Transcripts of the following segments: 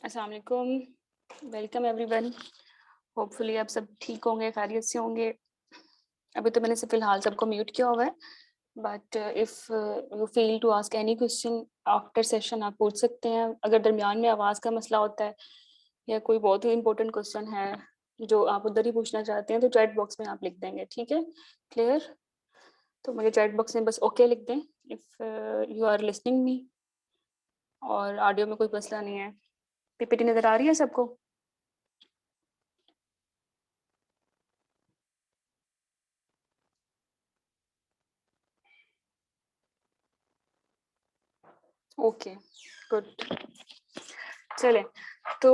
अस्सलाम वालेकुम, welcome everyone. Hopefully आप सब ठीक होंगे, खैरियत से होंगे। अभी तो मैंने फ़िलहाल सबको म्यूट किया हुआ है, but if you feel to ask any question after session आप पूछ सकते हैं। अगर दरमियान में आवाज़ का मसला होता है या कोई बहुत ही इम्पोर्टेंट क्वेश्चन है जो आप उधर ही पूछना चाहते हैं, तो चैट बॉक्स में आप लिख देंगे, ठीक है? क्लियर? तो मुझे चैट बॉक्स में बस ओके लिख दें if you are listening me, और ऑडियो में कोई मसला नहीं है। पीपीटी नज़र आ रही है सबको? Okay, good. चलें, तो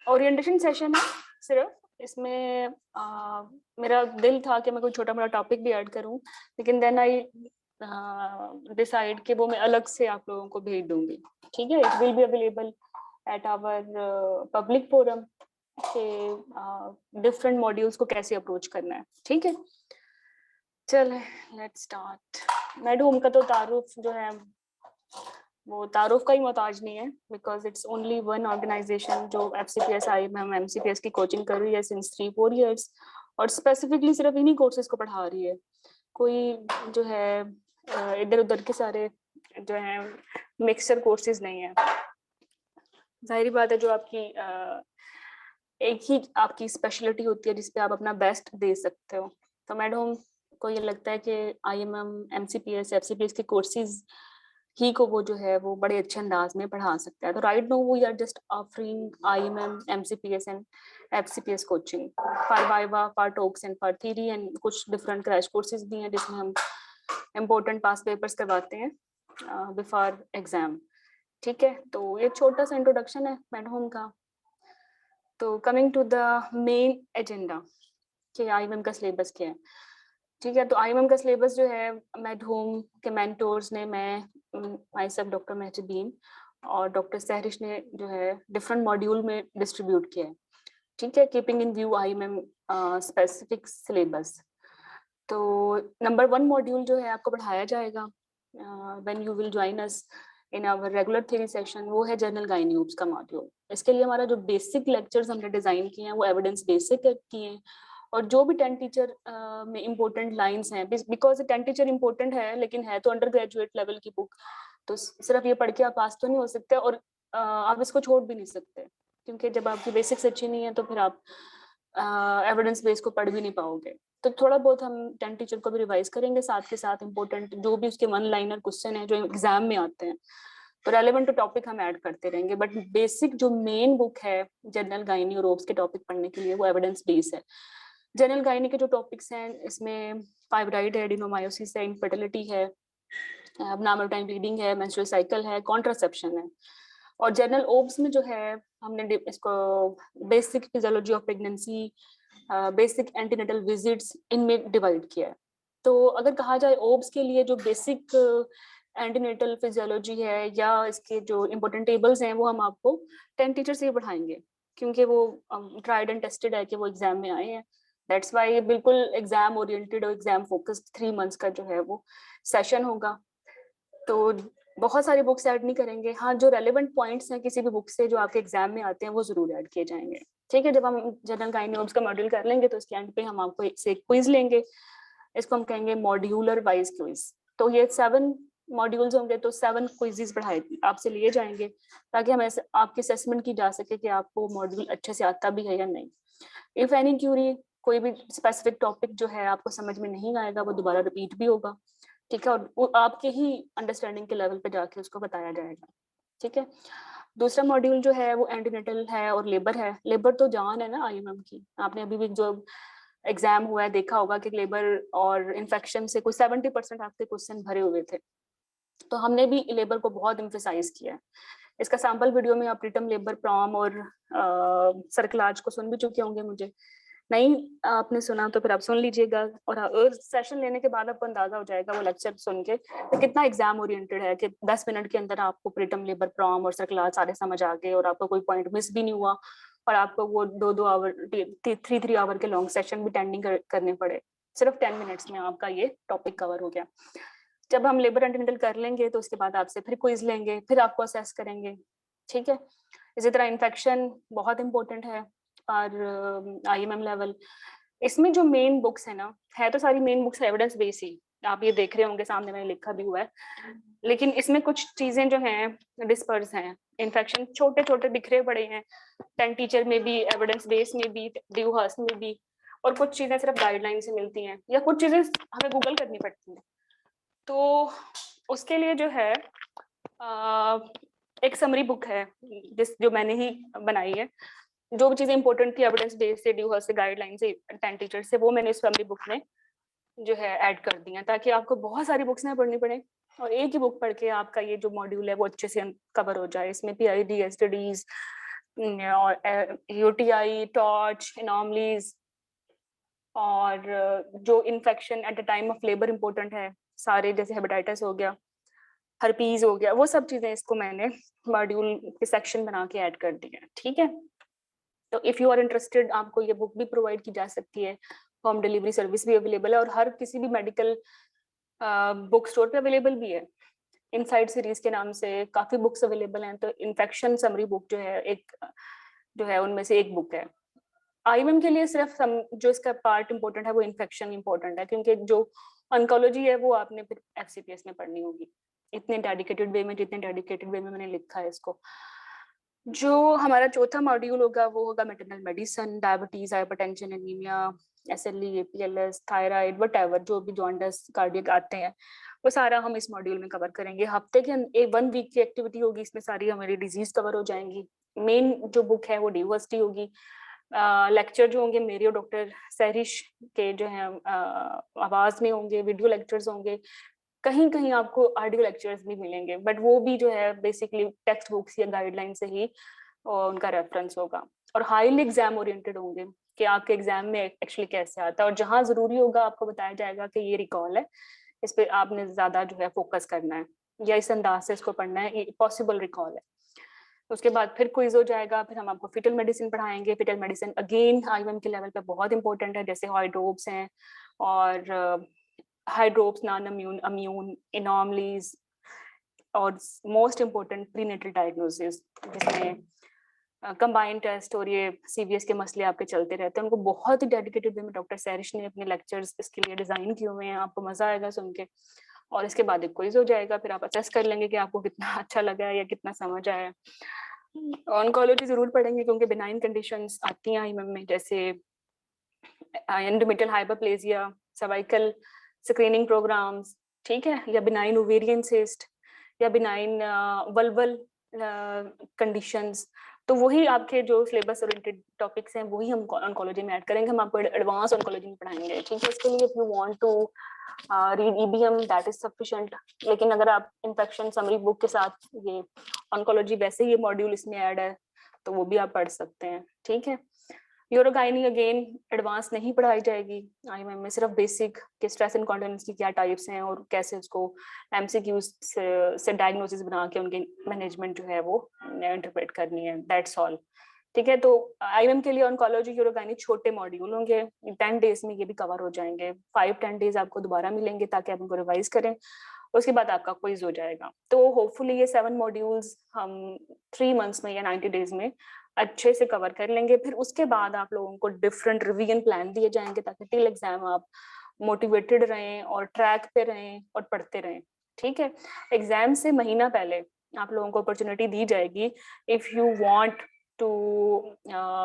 ओरिएंटेशन सेशन है सिर्फ़। इसमें मेरा दिल था कि मैं कोई छोटा-मोटा टॉपिक भी ऐड करूँ, लेकिन देन आई डिसाइड कि वो मैं अलग से आप लोगों को भेज दूँगी, ठीक है? It will be available at our public forum के डिफरेंट मॉड्यूल्स को कैसे अप्रोच करना है, ठीक है? चलें, लेट्स स्टार्ट। मैडूम का तो तारुफ जो है वो तारुफ का ही मोहताज नहीं है, because it's only one organization जो एफसीपीएस आईएमएम एमसीपीएस की कोचिंग कर रही है सिंस 3-4 इयर्स, और स्पेसिफिकली सिर्फ इन्हीं कोर्सेज को पढ़ा रही है। कोई जो है इधर-उधर के सारे जो है मिक्सचर कोर्सेज नहीं है। ज़ाहिर बात है, जो आपकी एक ही आपकी स्पेशलिटी होती है जिस पे आप अपना बेस्ट दे सकते हो। तो मैडम को ये लगता है कि आईएमएम, एमसीपीएस, एफसीपीएस के कोर्सेज ही को वो जो है वो बड़े अच्छे अंदाज में पढ़ा सकता है। तो right now we are just offering IMM, MCPS and FCPS coaching for viva, for TOACS and for theory, and कुछ डिफरेंट क्रैश कोर्सेज भी हैं जिसमें हम इम्पोर्टेंट पास पेपर्स करवाते हैं बिफोर एग्जाम, ठीक है? तो ये छोटा सा इंट्रोडक्शन है मैडम का। तो coming to the main agenda कि आईएमएम का सिलेबस क्या है, ठीक है? तो आईएमएम का सिलेबस जो है मैडम के मेंटोर्स ने, मैं माय सेल्फ डॉक्टर महजबीन और डॉक्टर सहरिश ने जो है डिफरेंट मॉड्यूल में डिस्ट्रीब्यूट किया है, ठीक है? Keeping in view IMM specific syllabus. तो नंबर 1 मॉड्यूल जो है आपको पढ़ाया जाएगा when you will join us in our regular theory session, वो है जनरल गायन्यूब्स का मॉड्यूल। इसके लिए हमारा जो बेसिक लेक्चर्स हमने डिजाइन किए हैं वो एविडेंस बेसिक किए हैं, और जो भी 10 टीचर में इम्पोर्टेंट लाइंस हैं, बिकॉज 10 टीचर इम्पोर्टेंट है लेकिन है तो अंडर ग्रेजुएट लेवल की बुक, तो सिर्फ ये पढ़ के आप पास तो नहीं हो सकते, और आप इसको छोड़ भी नहीं सकते, क्योंकि जब आपकी बेसिक्स अच्छी नहीं है तो फिर आप एविडेंस बेस को पढ़ भी नहीं पाओगे। तो थोड़ा बहुत हम 10 टीचर को भी रिवाइज करेंगे, साथ के साथ इम्पोर्टेंट जो भी उसके वन लाइनर क्वेश्चन है जो एग्जाम में आते हैं, तो रेलेवेंट टॉपिक हम ऐड करते रहेंगे। बट बेसिक जो मेन बुक है जनरल गायनी और ओब्स के टॉपिक पढ़ने के लिए, वो एविडेंस बेस है। जनरल गायनी के जो टॉपिक्स हैं इसमें फाइब्राइड है, एडिनोमायोसिस है, इनफर्टिलिटी है, abnormal टाइम ब्लीडिंग है, मेंस्ट्रुअल साइकिल है, कॉन्ट्रासेप्शन है। और जनरल ओब्स में जो है हमने इसको basic physiology of pregnancy, basic antenatal visits, इनमें डिवाइड किया है। तो अगर कहा जाए ओब्स के लिए जो बेसिक एंटीनेटल फिजियोलॉजी है या इसके जो इम्पोर्टेंट टेबल्स हैं वो हम आपको 10 टीचर से ही पढ़ाएंगे, क्योंकि वो ट्राइड एंड टेस्टेड है कि वो एग्जाम में आए हैं। दैट्स वाई बिल्कुल एग्जाम ओरिएंटेड और एग्जाम फोकस्ड 3 मंथ्स का जो है वो सेशन होगा। तो बहुत सारी बुक्स ऐड नहीं करेंगे। हाँ, जो रेलेवेंट पॉइंट्स हैं किसी भी बुक से जो आपके एग्जाम में आते हैं वो जरूर ऐड किए जाएंगे, ठीक है? जब हम जनरल गायनी का मॉड्यूल कर लेंगे तो इसके एंड पे हम आपको एक से एक क्विज लेंगे। इसको हम कहेंगे मॉड्यूलर वाइज क्विज। तो ये 7 मॉड्यूल्स होंगे, तो 7 क्विजेस पढ़ाए आपसे लिए जाएंगे, ताकि हम ऐसे आपके असेसमेंट की जा सके कि आपको मॉड्यूल अच्छे से आता भी है या नहीं। इफ एनी क्यूरी, कोई भी स्पेसिफिक टॉपिक जो है आपको समझ में नहीं आएगा वो दोबारा रिपीट भी होगा, ठीक है? और वो आपके ही अंडरस्टैंडिंग के लेवल पे जाके उसको बताया जाएगा, ठीक है? दूसरा मॉड्यूल जो है वो एंटीनेटल है और लेबर है। लेबर तो जान है ना आईएमएम की, आपने अभी भी जो एग्जाम हुआ है देखा होगा कि लेबर और इन्फेक्शन से कोई 70% आपके क्वेश्चन भरे हुए थे। तो हमने भी लेबर को बहुत इम्फेसाइज किया है। इसका सैम्पल वीडियो में आप रिटर्न लेबर, प्रॉम और सर्कलाज को सुन भी चुके होंगे। मुझे नहीं आपने सुना तो फिर आप सुन लीजिएगा, और सेशन लेने के बाद आपको अंदाजा हो जाएगा वो लेक्चर सुन के तो कितना एग्जाम ओरिएंटेड है, कि 10 मिनट के अंदर आपको प्रीटम, लेबर, प्रॉम और सर्कलाज सारे समझ आ गए और आपको कोई पॉइंट मिस भी नहीं हुआ, और आपको वो 2-2 आवर, 3-3 आवर के लॉन्ग सेशन भी अटेंडिंग करने पड़े, सिर्फ 10 मिनट्स में आपका ये टॉपिक कवर हो गया। जब हम लेबर एंटीनेटल कर लेंगे तो उसके बाद आपसे फिर क्विज लेंगे, फिर आपको असेस करेंगे, ठीक है? इसी तरह इन्फेक्शन बहुत इंपॉर्टेंट है और IMM लेवल। इसमें जो मेन बुक्स है ना, है तो सारी मेन बुक्स एविडेंस बेस ही, आप ये देख रहे होंगे सामने मैंने लिखा भी हुआ है, लेकिन इसमें कुछ चीजें जो हैं डिस्पर्स हैं। इन्फेक्शन छोटे छोटे बिखरे पड़े हैं, 10 टीचर में भी, एविडेंस बेस में भी, ड्यू हर्स्ट में भी, और कुछ चीजें सिर्फ गाइडलाइन से मिलती हैं या कुछ चीजें हमें गूगल करनी पड़ती हैं। तो उसके लिए जो है एक समरी बुक है जो मैंने ही बनाई है, जो भी चीजें इंपॉर्टेंट थी एविडेंस बेस से, ड्यू हर्स्ट से, गाइडलाइन से, 10 टीचर से, वो मैंने इस समरी बुक में जो है ऐड कर दी है, ताकि आपको बहुत सारी बुक्स ना पढ़नी पड़े और एक ही बुक पढ़ के आपका ये जो मॉड्यूल है वो अच्छे से कवर हो जाए। इसमें PID, STDs और UTI, टॉर्च, एनॉमलीज और जो infection at the time of labour important है सारे, जैसे हेपेटाइटिस हो गया, हर्पीज हो गया, वो सब चीजें इसको मैंने मॉड्यूल के सेक्शन बना के ऐड कर दी है। ठीक है, तो इफ यू आर इंटरेस्टेड, आपको ये बुक भी प्रोवाइड की जा सकती है, होम डिलीवरी सर्विस भी अवेलेबल है और हर किसी भी मेडिकल बुक स्टोर पे अवेलेबल भी है। इनसाइड सीरीज के नाम से काफी बुक्स अवेलेबल हैं, तो इन्फेक्शन समरी बुक जो है एक जो है उनमें से एक बुक है। IMM के लिए सिर्फ जो इसका पार्ट इंपॉर्टेंट है वो इन्फेक्शन इंपॉर्टेंट है, क्योंकि जो ऑन्कोलॉजी है वो आपने फिर FCPS में पढ़नी होगी इतने डेडिकेटेड वे में, जितने डेडिकेटेड वे में मैंने लिखा है इसको। जो हमारा चौथा मॉड्यूल होगा वो होगा maternal medicine, diabetes, hypertension, anaemia, SLE, APLS, thyroid, whatever, जो भी जॉन्डिस, कार्डियक आते हैं, वो सारा हम इस मॉड्यूल में कवर करेंगे। हफ्ते के 1 वीक की एक्टिविटी होगी, इसमें सारी हमारी डिजीज कवर हो जाएंगी। मेन जो बुक है वो ड्यूवर्सिटी होगी। लेक्चर जो होंगे मेरे और डॉक्टर सहरिश के जो है आवाज में होंगे, वीडियो लेक्चर्स होंगे, कहीं कहीं आपको ऑडियो लेक्चर्स भी मिलेंगे, बट वो भी जो है बेसिकली टेक्स्ट बुक्स या गाइडलाइन से ही उनका रेफरेंस होगा, और हाईली एग्जाम ओरिएंटेड होंगे कि आपके एग्जाम में एक्चुअली कैसे आता है, और जहां जरूरी होगा आपको बताया जाएगा कि ये रिकॉल है, इस पे आपने ज्यादा जो है फोकस करना है या इस अंदाज से इसको पढ़ना है, पॉसिबल रिकॉल है। उसके बाद फिर क्विज हो जाएगा, फिर हम आपको फिटल मेडिसिन पढ़ाएंगे। फिटल मेडिसिन अगेन IMM के लेवल पे बहुत इंपॉर्टेंट है, जैसे हाइड्रोप्स हैं और hydrops, non immune, immune, anomalies, और मोस्ट इम्पोर्टेंट प्रीनेटल डायग्नोसिस, जिसमें कंबाइंड टेस्ट और ये CVS के मसले आपके चलते रहते हैं। उनको बहुत ही डेडिकेटेड वे में डॉक्टर सैरिश ने अपने लेक्चर्स इसके लिए डिजाइन किए हुए हैं, आपको मजा आएगा सुन के। और इसके बाद एक क्विज हो जाएगा, फिर आप असेस कर लेंगे कि आपको कितना अच्छा लगा है या कितना समझ आया। ऑन्कोलॉजी जरूर पढ़ेंगे क्योंकि बिनाइन कंडीशंस आती हैं IMM में, जैसे endometrial hyperplasia, cervical screening programmes, ठीक है, या बिनाइन ओवेरियन सिस्ट, या बिनाइन वल्वल कंडीशंस। तो वही आपके जो सिलेबस ओरिएंटेड टॉपिक्स हैं वही हम ऑन्कोलॉजी में ऐड करेंगे, हम आपको एडवांस ऑन्कोलॉजी में पढ़ाएंगे। ठीक है, इसके लिए if you want to read EBM that is sufficient, लेकिन अगर आप इन्फेक्शन समरी बुक के साथ ये ऑन्कोलॉजी वैसे ही मॉड्यूल इसमें ऐड है तो वो भी आप पढ़ सकते हैं। ठीक है, यूरोगाइनी अगेन एडवांस नहीं पढ़ाई जाएगी IMM में, सिर्फ बेसिक के स्ट्रेस इनकॉन्टिनेंस की क्या टाइप्स हैं और कैसे उसको MCQs से डायग्नोसिस बना के उनकी मैनेजमेंट जो है वो इंटरप्रेट करनी है, दैट्स ऑल। ठीक है, तो IMM के लिए ऑन्कोलॉजी, यूरोगाइनी छोटे मॉड्यूल होंगे, 10 डेज में ये भी कवर हो जाएंगे। 5-10 डेज आपको दोबारा मिलेंगे ताकि आप उनको रिवाइज करें, उसके बाद आपका क्विज हो जाएगा। तो होपफुली ये 7 मॉड्यूल्स हम 3 मंथ्स में या 90 डेज में अच्छे से कवर कर लेंगे। फिर उसके बाद आप लोगों को डिफरेंट रिवीजन प्लान दिए जाएंगे ताकि टिल एग्जाम आप मोटिवेटेड रहें और ट्रैक पे रहें और पढ़ते रहें। ठीक है, एग्जाम से महीना पहले आप लोगों को अपॉर्चुनिटी दी जाएगी, if you want to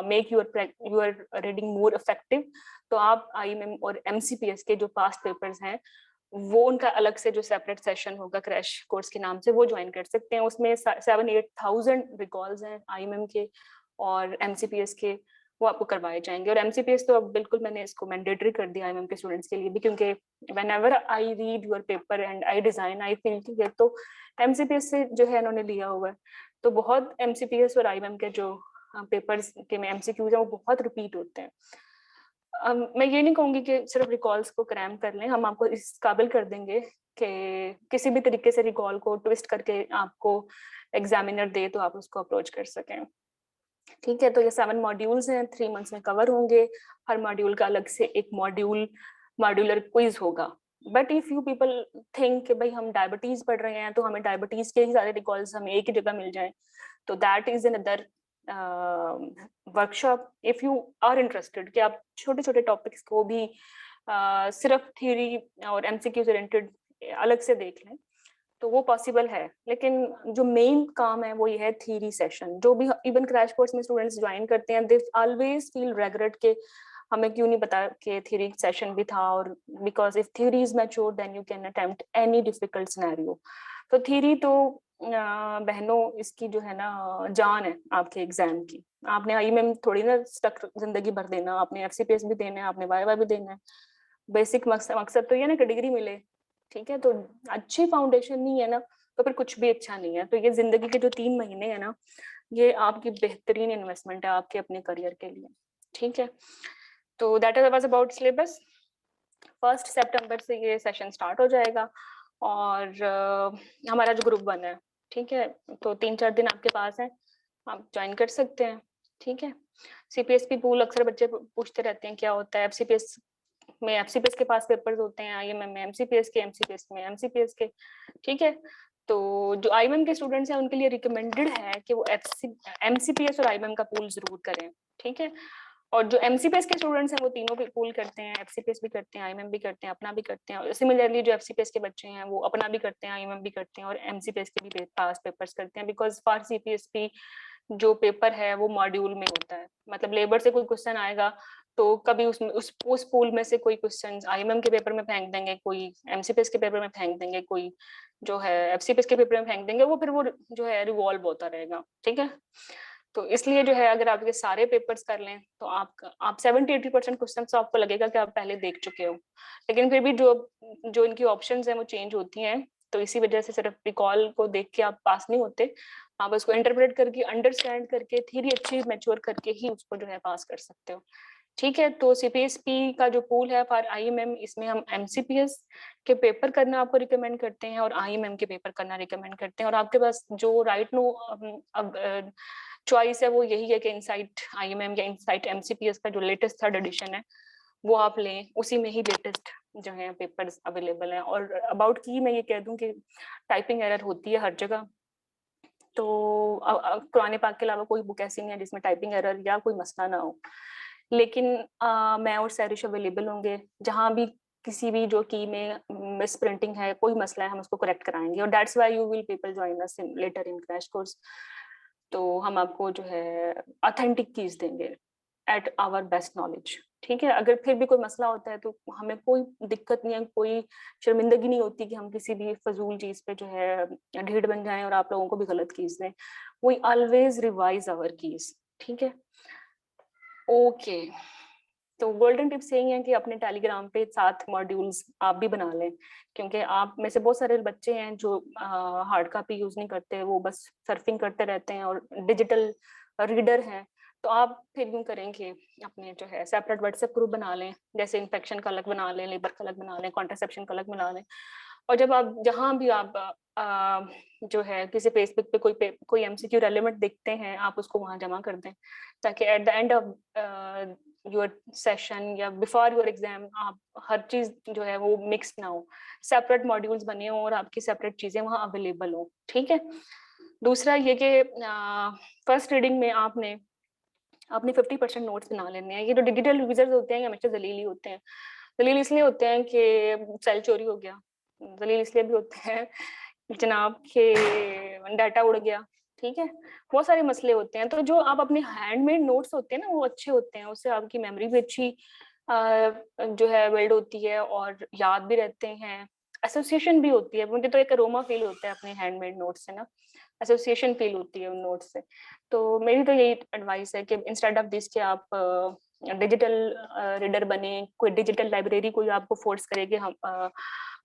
make your reading more effective, तो आप IMM और MCPS के जो पास्ट पेपर्स हैं वो उनका अलग से जो सेपरेट सेशन होगा क्रैश कोर्स के नाम से, वो ज्वाइन कर सकते हैं। उसमें 7-8,000 रिकॉल्स हैं IMM के और MCPS के, वो आपको करवाए जाएंगे। और MCPS तो अब बिल्कुल मैंने इसको मैंडेटरी कर दिया IMM के स्टूडेंट्स के लिए भी, क्योंकि whenever I read your paper and I design I feel कि तो MCPS से जो है इन्होंने लिया हुआ है, तो बहुत MCPS और IMM के जो पेपर्स के में MCQs हैं वो बहुत रिपीट होते हैं। मैं ये नहीं कहूंगी कि सिर्फ रिकॉल्स को क्रैम कर लें, हम आपको इस काबिल कर देंगे कि किसी भी तरीके से रिकॉल को ट्विस्ट करके आपको एग्जामिनर दे तो आप उसको अप्रोच कर सकें। ठीक है, तो ये 7 मॉड्यूल्स हैं, 3 मंथ्स में कवर होंगे। हर मॉड्यूल का अलग से एक मॉड्यूलर क्विज होगा। But if you people think कि भाई हम डायबिटीज पढ़ रहे हैं तो हमें डायबिटीज के ही सारे रिकॉल्स हमें एक ही जगह मिल जाए, तो that is another workshop if you are interested कि आप छोटे छोटे टॉपिक्स को भी सिर्फ थ्योरी और एमसीक्यू ओरिएंटेड अलग से देख लें तो वो पॉसिबल है। लेकिन जो मेन काम है वो ये है थ्योरी सेशन। जो भी इवन क्रैश कोर्स में स्टूडेंट्स ज्वाइन करते हैं, दे ऑलवेज फील रेग्रेट के हमें क्यों नहीं पता कि थ्योरी सेशन भी था, और because if theory is mature then you can attempt any difficult scenario. तो थ्योरी तो बहनों इसकी जो है ना जान है आपके एग्जाम की। आपने आईएमएम थोड़ी ना स्टक जिंदगी भर देना, आपने एफसीपीएस भी देना है, आपने वाईवा भी देना है। बेसिक मकसद तो ये ना कि डिग्री मिले, ठीक है। तो अच्छी फाउंडेशन नहीं है ना तो फिर कुछ भी अच्छा नहीं है। तो ये जिंदगी के जो 3 महीने है ना, ये आपकी बेहतरीन इन्वेस्टमेंट है आपके अपने करियर के लिए, ठीक है। तो दैट वाज अबाउट सिलेबस। 1 सितंबर से ये सेशन स्टार्ट हो जाएगा और हमारा जो ग्रुप 1 है, ठीक है, तो 3-4 दिन आपके पास है, आप ज्वाइन कर सकते हैं, ठीक है। सीपीएसपी पूल अक्सर बच्चे पूछते रहते हैं क्या होता है। एफसीपीएस में एफसीपीएस के पास पेपर्स होते हैं, आईएमएम में एमसीपीएस में एमसीपीएस के, ठीक है। तो जो आईएमएम के स्टूडेंट्स हैं उनके लिए रिकमेंडेड है कि वो एमसीपीएस और आईएमएम का पूल जरूर करें, ठीक है। और जो एमसीपीएस के स्टूडेंट्स हैं वो तीनों भी पूल करते हैं, एफसीपीएस भी करते हैं, आईएमएम भी करते हैं, अपना भी करते हैं। और सिमिलरली जो एफसीपीएस के बच्चे हैं वो अपना भी करते हैं, आईएमएम भी करते हैं और एमसीपीएस के भी पास पेपर्स करते हैं। बिकॉज फॉर सीपीएसपी जो पेपर है वो मॉड्यूल में होता है, मतलब लेबर से कोई क्वेश्चन आएगा तो कभी उसमें उस पूल में से कोई क्वेश्चन आईएमएम के पेपर में फेंक देंगे, कोई एमसीपीएस के पेपर में फेंक देंगे, कोई जो है एफसीपीएस के पेपर में फेंक देंगे, वो फिर वो जो है रिवॉल्व होता रहेगा, ठीक है। तो इसलिए जो है अगर आप ये सारे पेपर्स कर लें तो आप 70-80% क्वेश्चन तो आपको लगेगा कि आप पहले देख चुके हो, लेकिन फिर भी जो इनकी ऑप्शंस हैं वो चेंज होती हैं। तो इसी वजह से सिर्फ रिकॉल को देख के आप पास नहीं होते, आप उसको इंटरप्रेट करके अंडरस्टैंड करके थ्योरी अच्छी मैच्योर करके ही उसको जो है पास कर सकते हो, ठीक है। तो सीपीएसपी का जो पूल है फॉर आईएमएम, इसमें हम एमसीपीएस के पेपर करना आपको रिकमेंड करते हैं और आईएमएम के पेपर करना रिकमेंड करते हैं। और आपके पास जो राइट नो अब चॉइस है वो यही है कि इनसाइट आईएमएम या इनसाइट एमसीपीएस का जो लेटेस्ट 3rd एडिशन है वो आप लें, उसी में ही लेटेस्ट जो है पेपर्स अवेलेबल हैं। और अबाउट की मैं ये कह दूं कि टाइपिंग एरर होती है हर जगह, तो कुरान पाक के अलावा कोई बुक ऐसी नहीं है जिसमें टाइपिंग एरर या कोई मसला ना हो। लेकिन मैं और सैरिश अवेलेबल होंगे, जहां भी किसी भी जो की में मिस प्रिंटिंग है, कोई मसला है, हम उसको करेक्ट कराएंगे। और that's why you will people join us later in crash course. तो हम आपको जो है ऑथेंटिक कीज देंगे एट आवर बेस्ट नॉलेज, ठीक है। अगर फिर भी कोई मसला होता है तो हमें कोई दिक्कत नहीं है, कोई शर्मिंदगी नहीं होती कि हम किसी भी फजूल चीज पे जो है ढीठ बन जाएं और आप लोगों को भी गलत कीज दें। We always revise our keys, ठीक है। ओके, तो गोल्डन टिप्स यही है कि अपने टेलीग्राम पे 7 मॉड्यूल्स आप भी बना लें, क्योंकि आप में से बहुत सारे बच्चे हैं जो हार्ड कॉपी यूज नहीं करते, वो बस सर्फिंग करते रहते हैं और डिजिटल रीडर हैं। तो आप फिर यूं करेंगे अपने जो है सेपरेट व्हाट्सएप ग्रुप बना लें, जैसे इन्फेक्शन का अलग बना लें, लेबर का अलग बना लें, कॉन्ट्रासेप्शन का अलग बना लें। और जब आप जहां भी आप जो है किसी फेसबुक पे कोई एमसीक्यू रेलेवेंट देखते हैं, आप उसको वहां जमा कर दें, ताकि at the end of your session या बिफोर योर एग्जाम आप हर चीज जो है वो मिक्स ना हो, सेपरेट मॉड्यूल्स बने हो और आपकी सेपरेट चीजें वहां अवेलेबल हो, ठीक है। दूसरा ये कि फर्स्ट रीडिंग में आपने अपने 50% नोट्स बना लेने हैं। ये जो डिजिटल रिविजर्स होते हैं ये हमेशा जलीली होते हैं। जलील इसलिए होते हैं कि सेल चोरी हो गया, जलील इसलिए भी होते हैं जनाब के डाटा उड़ गया, ठीक है। बहुत सारे मसले होते हैं। तो जो आप अपने हैंडमेड नोट्स होते हैं ना वो अच्छे होते हैं, उससे आपकी मेमोरी भी अच्छी जो है बिल्ड होती है और याद भी रहते हैं, एसोसिएशन भी होती है। मुझे तो एक अरोमा फील होता है अपने हैंडमेड नोट्स से ना, एसोसिएशन फील होती है उन नोट्स से। तो मेरी तो यही एडवाइस है कि इंस्टेड ऑफ दिस कि आप डिजिटल रीडर बने, कोई डिजिटल लाइब्रेरी कोई आपको फोर्स करे कि हम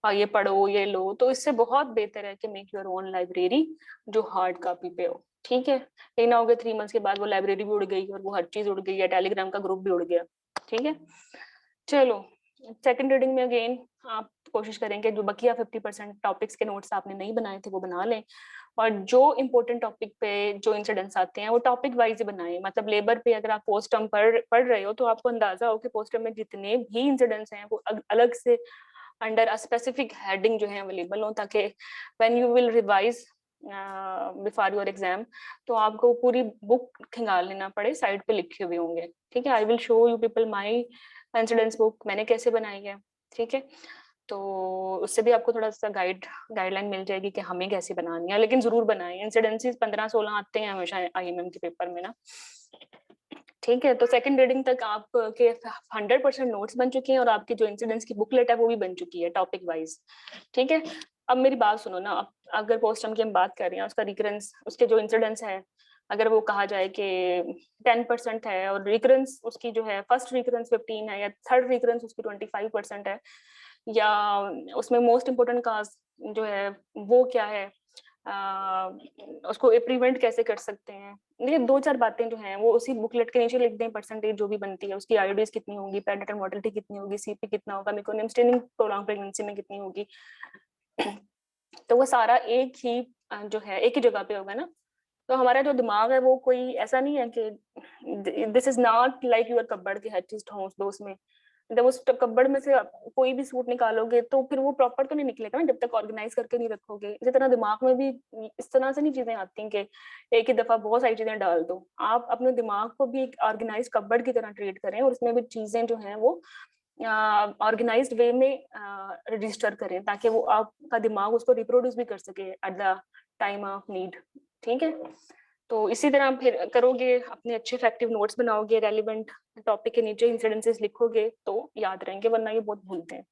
ये पढ़ो ये लो, तो इससे बहुत बेहतर है कि मेक योर ओन लाइब्रेरी जो हार्ड कॉपी पे हो, ठीक है। ये ना हो गया 3 मंथ्स के बाद वो लाइब्रेरी भी उड़ गई और वो हर चीज उड़ गई है, टेलीग्राम का ग्रुप भी उड़ गया, ठीक है। चलो, सेकंड रीडिंग में अगेन आप कोशिश करेंगे जो बकिया 50% टॉपिक्स के नोट्स आपने नहीं बनाए थे वो बना लें, और जो इम्पोर्टेंट टॉपिक पे जो इंसिडेंट्स आते हैं वो टॉपिक वाइज ही बनाएं। मतलब लेबर पे अगर आप पोस्ट टर्म पढ़ रहे हो तो आपको अंदाजा हो कि पोस्ट टर्म में जितने भी इंसिडेंट्स हैं वो अलग से अंडर अ स्पेसिफिक हेडिंग जो है अवेलेबल हो, ताकि when you will revise before your exam, तो आपको पूरी बुक खंगाल लेना पड़े, साइड पे लिखे हुए होंगे, ठीक है। I will show you people my incidents book मैंने कैसे बनाई है, ठीक है। तो उससे भी आपको थोड़ा सा गाइडलाइन मिल जाएगी कि हमें कैसे बनानी है, लेकिन जरूर बनाएं। इंसिडेंसेस 15-16 आते हैं हमेशा आईएमएम के पेपर में ना, ठीक है। तो सेकंड रीडिंग तक आपके 100% नोट्स बन चुके हैं और आपकी जो इंसिडेंट्स की बुकलेट है वो भी बन चुकी है टॉपिक वाइज, ठीक है। अब मेरी बात सुनो ना, अगर पोस्टम की हम बात कर रहे हैं, उसका रिकरेंस, उसके जो इंसिडेंट्स है, अगर वो कहा जाए कि 10% है और रिकरेंस उसकी जो है फर्स्ट रिकरेंस 15 है या थर्ड रिकरेंस उसकी 25% है, या उसमें मोस्ट इम्पोर्टेंट काज जो है वो क्या है, उसको प्रिवेंट कैसे कर सकते हैं, ये 2-4 बातें जो हैं वो उसी बुकलेट के नीचे लिख दें। परसेंटेज जो भी बनती है उसकी, आईडीज कितनी होगी, पेरिनेटल मोर्टेलिटी कितनी होगी, सीपी कितना होगा, मेकोनियम स्टेनिंग प्रोलॉन्ग प्रेगनेंसी में कितनी होगी, तो वो सारा एक ही जो है एक ही जगह पे होगा ना। तो हमारा जो दिमाग है वो कोई ऐसा नहीं है कि this is not like your कब्बड़ के हर चीज ठोस दो उसमें, जब उस कब्बड़ में से कोई भी सूट निकालोगे तो फिर वो प्रॉपर तो नहीं निकलेगा ना जब तक ऑर्गेनाइज करके नहीं रखोगे। इसी तरह दिमाग में भी इस तरह से नहीं चीजें आती हैं कि एक ही दफा बहुत सारी चीजें डाल दो। आप अपने दिमाग को भी एक ऑर्गेनाइज कब्बड़ की तरह ट्रीट करें और उसमें भी चीजें जो हैं वो ऑर्गेनाइज्ड वे में रजिस्टर करें, ताकि वो आपका दिमाग उसको रिप्रोड्यूस भी कर सके at the time of need, ठीक है। तो इसी तरह फिर करोगे, अपने अच्छे इफेक्टिव नोट्स बनाओगे, रेलिवेंट टॉपिक के नीचे इंसिडेंसेस लिखोगे तो याद रहेंगे, वरना ये बहुत भूलते हैं।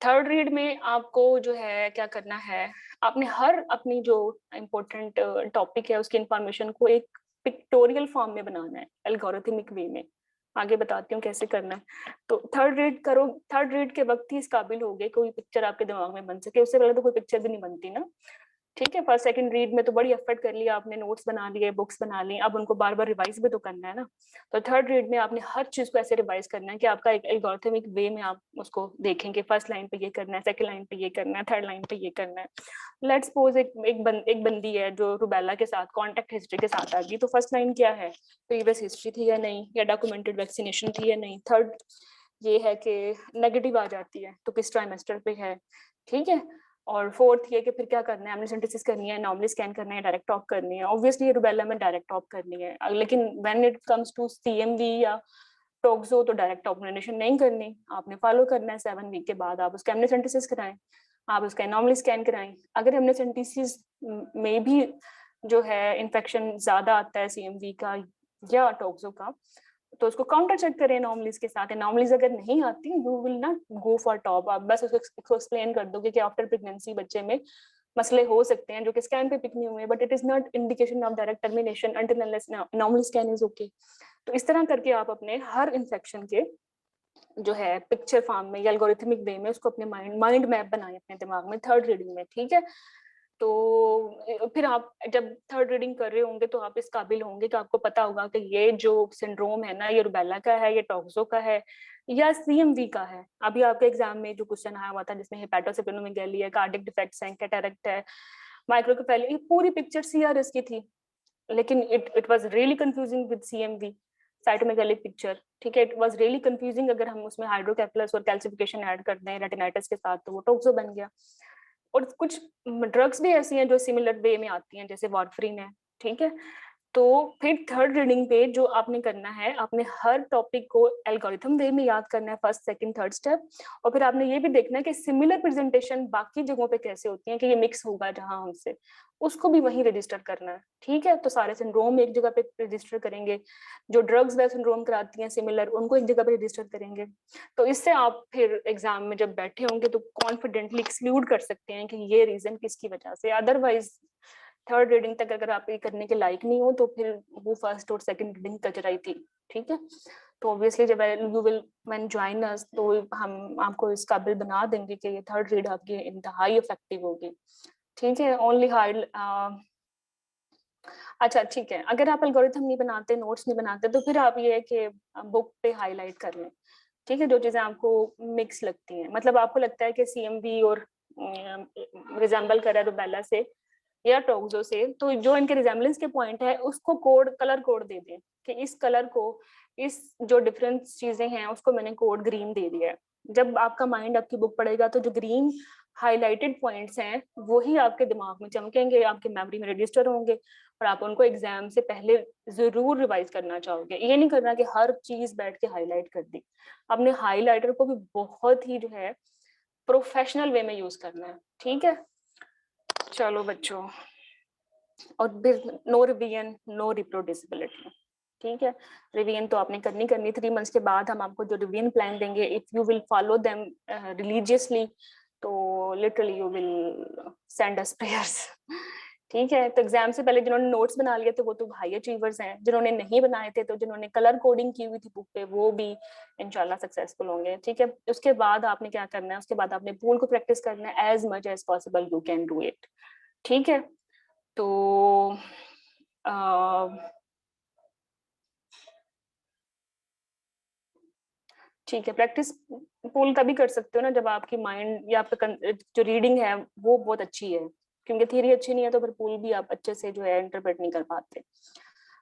थर्ड रीड में आपको जो है क्या करना है, आपने हर अपनी जो इम्पोर्टेंट टॉपिक है उसकी इंफॉर्मेशन को एक पिक्टोरियल फॉर्म में बनाना है, एल्गोरिथमिक वे में। आगे बताती हूँ कैसे करना है। तो थर्ड रीड करो, थर्ड रीड के वक्त ही इस काबिल हो गए कोई पिक्चर आपके दिमाग में बन सके, उससे पहले तो कोई पिक्चर भी नहीं बनती ना, ठीक है। फर्स्ट सेकंड रीड में तो बड़ी एफर्ट कर लिया आपने, नोट्स बना लिए, बुक्स बना ली, अब उनको बार बार रिवाइज भी तो करना है ना। तो थर्ड रीड में आपने हर चीज को ऐसे रिवाइज करना है कि आपका एक एल्गोरिथमिक वे में आप उसको देखेंगे, फर्स्ट लाइन पे ये करना है, सेकंड लाइन पे ये करना है, थर्ड लाइन पे ये करना है। लेट्स सपोज एक बंदी है जो रुबेला के साथ कॉन्टेक्ट हिस्ट्री के साथ आ गई, तो फर्स्ट लाइन क्या है, प्रीवियस हिस्ट्री थी या नहीं, या डॉक्यूमेंटेड वैक्सीनेशन थी या नहीं। थर्ड ये है कि नेगेटिव आ जाती है तो किस ट्राइमेस्टर पे है, ठीक है। और फोर्थ ये कि फिर क्या करना है, एमनिसेंटेसिस करनी है, नॉर्मली स्कैन करना है, डायरेक्ट टॉप करनी है। ऑब्वियसली रुबेला में डायरेक्ट टॉप करनी है, लेकिन when it comes to CMV या टोक्सो तो डायरेक्ट टॉप नहीं करनी, आपने फॉलो करना है। 7 वीक के बाद आप उसका एमनिसेंटेसिस कराएं, आप उसका नॉर्मली स्कैन कराएं। अगर एमनिसेंटेसिस में भी जो है इन्फेक्शन ज्यादा आता है सीएमवी का या टोक्सो का, तो उसको काउंटर चेक करें नॉर्मलीज के साथ। नॉर्मलीज अगर नहीं आती, you will not go for top, आप बस उसको एक्सप्लेन कर दोगे कि आफ्टर प्रेगनेंसी बच्चे में मसले हो सकते हैं जो कि स्कैन पे पिक नहीं हुए, but it is not indication of direct termination until unless normal scan is okay. तो इस तरह करके आप अपने हर इन्फेक्शन के जो है पिक्चर फॉर्म में या एल्गोरिथमिक वे में उसको अपने माइंड मैप बनाए अपने दिमाग में थर्ड रीडिंग में, ठीक है। तो फिर आप जब थर्ड रीडिंग कर रहे होंगे तो आप इस काबिल होंगे कि आपको पता होगा कि ये जो सिंड्रोम है ना, ये रुबेला का है, ये टोक्सो का है, या सीएमवी का है। अभी आपके एग्जाम में जो क्वेश्चन आया हुआ था जिसमें हेपेटोसेफेलोमेगाली है, कार्डिक डिफेक्ट्स हैं, कैटरेक्ट है, माइक्रोकेफेली, पूरी पिक्चर सीआरएस की थी, लेकिन it was really confusing with CMV cytomegalic picture, ठीक है। इट वाज रियली कंफ्यूजिंग, अगर हम उसमें हाइड्रोकेफलस और कैल्सिफिकेशन ऐड कर दें रेटिनाइटिस के साथ तो वो टोक्सो बन गया। और कुछ ड्रग्स भी ऐसी हैं जो सिमिलर वे में आती हैं, जैसे वारफरीन है, ठीक है। तो फिर थर्ड रीडिंग पे जो आपने करना है, आपने हर टॉपिक को एल्गोरिथम वे में याद करना है, फर्स्ट सेकंड थर्ड स्टेप। और फिर आपने ये भी देखना है कि सिमिलर प्रेजेंटेशन बाकी जगहों पे कैसे होती है, कि ये मिक्स होगा जहां हमसे, उसको भी वहीं रजिस्टर करना है, ठीक है। तो सारे सिंड्रोम एक जगह पे रजिस्टर करेंगे, जो ड्रग्स व सिंड्रोम कराती हैं सिमिलर, उनको एक जगह पे रजिस्टर करेंगे। तो इससे आप फिर एग्जाम में जब बैठे होंगे तो कॉन्फिडेंटली एक्सक्लूड कर सकते हैं कि ये रीजन किसकी वजह से। अदरवाइज थर्ड रीडिंग तक अगर आप ये करने के लायक नहीं हो तो फिर वो फर्स्ट और सेकंड रीडिंग कचराई थी, ठीक है। तो ऑब्वियसली जब you will when join us तो हम आपको इस काबिल बना देंगे कि ये थर्ड रीड आपकी इंतहाई इफेक्टिव होगी, ठीक है। ओनली हाइड अच्छा ठीक है, अगर आप एल्गोरिथम नहीं बनाते, नोट्स नहीं बनाते, तो फिर आप ये है कि बुक पे हाईलाइट कर लें, ठीक है, जो चीजें आपको मिक्स लगती हैं। मतलब आपको लगता है कि सीएमवी और रिजेंबल कर रहा है रुबेला से या टोक्सो से, तो जो इनके रिजेम्बलेंस के पॉइंट है उसको कोड, कलर कोड दे दें कि इस कलर को, इस जो डिफरेंट चीजें हैं उसको मैंने कोड ग्रीन दे दिया है, जब आपका माइंड आपकी बुक पढ़ेगा तो जो ग्रीन हाईलाइटेड पॉइंट्स हैं वही आपके दिमाग में चमकेंगे, आपके मेमोरी में रजिस्टर होंगे और आप उनको एग्जाम से पहले जरूर रिवाइज करना चाहोगे। ये नहीं करना कि हर चीज बैठ के हाईलाइट कर दी, आपने हाईलाइटर को भी बहुत ही जो है प्रोफेशनल वे में यूज करना है। ठीक है, चलो बच्चों, और नो रिवीजन नो रिप्रोड्यूसिबिलिटी। ठीक है, रिवीजन तो आपने करनी 3 मंथ्स के बाद हम आपको जो रिवीजन प्लान देंगे, if you will follow them religiously तो literally you will send us prayers. ठीक है, तो एग्जाम से पहले जिन्होंने नोट्स बना लिए थे वो तो हाई अचीवर्स हैं, जिन्होंने नहीं बनाए थे तो जिन्होंने कलर कोडिंग की हुई थी बुक पे वो भी इंशाल्लाह सक्सेसफुल होंगे। ठीक है, उसके बाद आपने क्या करना है, उसके बाद आपने पूल को प्रैक्टिस करना है as much as possible you can do it. ठीक है, तो ठीक है, प्रैक्टिस पूल तभी कर सकते हो ना जब आपकी माइंड या आपका जो रीडिंग है वो बहुत अच्छी है, क्योंकि थियरी अच्छी नहीं है तो फिर पूल भी आप अच्छे से जो है इंटरप्रेट नहीं कर पाते।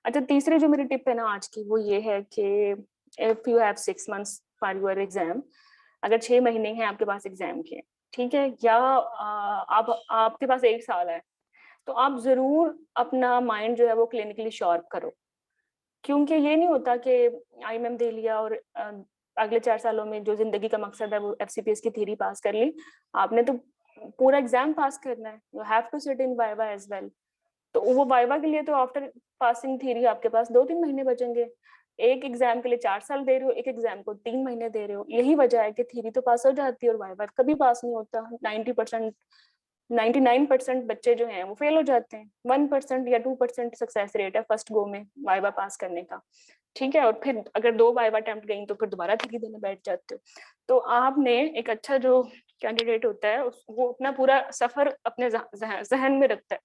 अच्छा, तीसरी जो मेरी टिप है ना आज की वो ये है कि if you have 6 months for your exam, अगर 6 महीने हैं आपके पास एग्जाम के, ठीक है, या आप आपके पास 1 साल है, तो आप जरूर अपना माइंड जो है वो क्लिनिकली शार्प करो। क्योंकि ये नहीं होता कि आईएमएम दे लिया और अगले 4 सालों में जो जिंदगी का मकसद है वो एफसीपीएस की थ्योरी पास कर ली, आपने तो पूरा एग्जाम पास करना है, you have to sit in viva as well. तो वो वाइवा के लिए तो आफ्टर पासिंग थ्योरी आपके पास 2-3 महीने बचेंगे। एक एग्जाम के लिए 4 साल दे रहे हो, एक एग्जाम को 3 महीने दे रहे हो। यही वजह है कि थ्योरी तो पास हो जाती है और वाइवा कभी पास नहीं होता। 99% बच्चे जो हैं वो फेल हो जाते हैं। 1% या 2% सक्सेस रेट है फर्स्ट गो में वाइवा पास करने का। ठीक है, और फिर अगर 2 वाइवा अटेम्प्ट गई तो फिर दोबारा थ्योरी देने बैठ जाते हो। तो आपने एक अच्छा जो कैंडिडेट होता है वो अपना पूरा सफर अपने जहन में रखता है,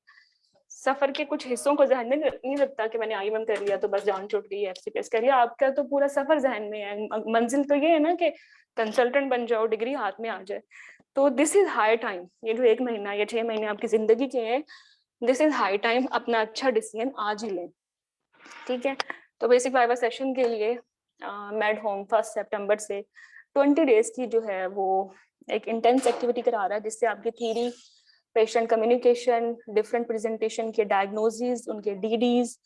सफर के कुछ हिस्सों को जहन में नहीं रखता कि मैंने आईएमएम कर लिया तो बस जान छूट गई, एफसीपीएस कर लिया। आपका तो पूरा सफर जहन में है। मंजिल तो ये है ना कि कंसल्टेंट बन जाओ, डिग्री हाथ में आ जाए। तो दिस इज हाई टाइम, ये जो 1 महीना या 6 महीने आपकी जिंदगी के हैं, दिस इज हाई टाइम अपना अच्छा डिसीजन आज ही लें। ठीक है, तो बेसिक वाइवा सेशन के लिए मेड होम 1 सितंबर से 20 डेज की जो है वो एक इंटेंस एक्टिविटी करा रहा है, जिससे आपकी theory, patient communication, different presentation के डायग्नोसिस, उनके डीडीज,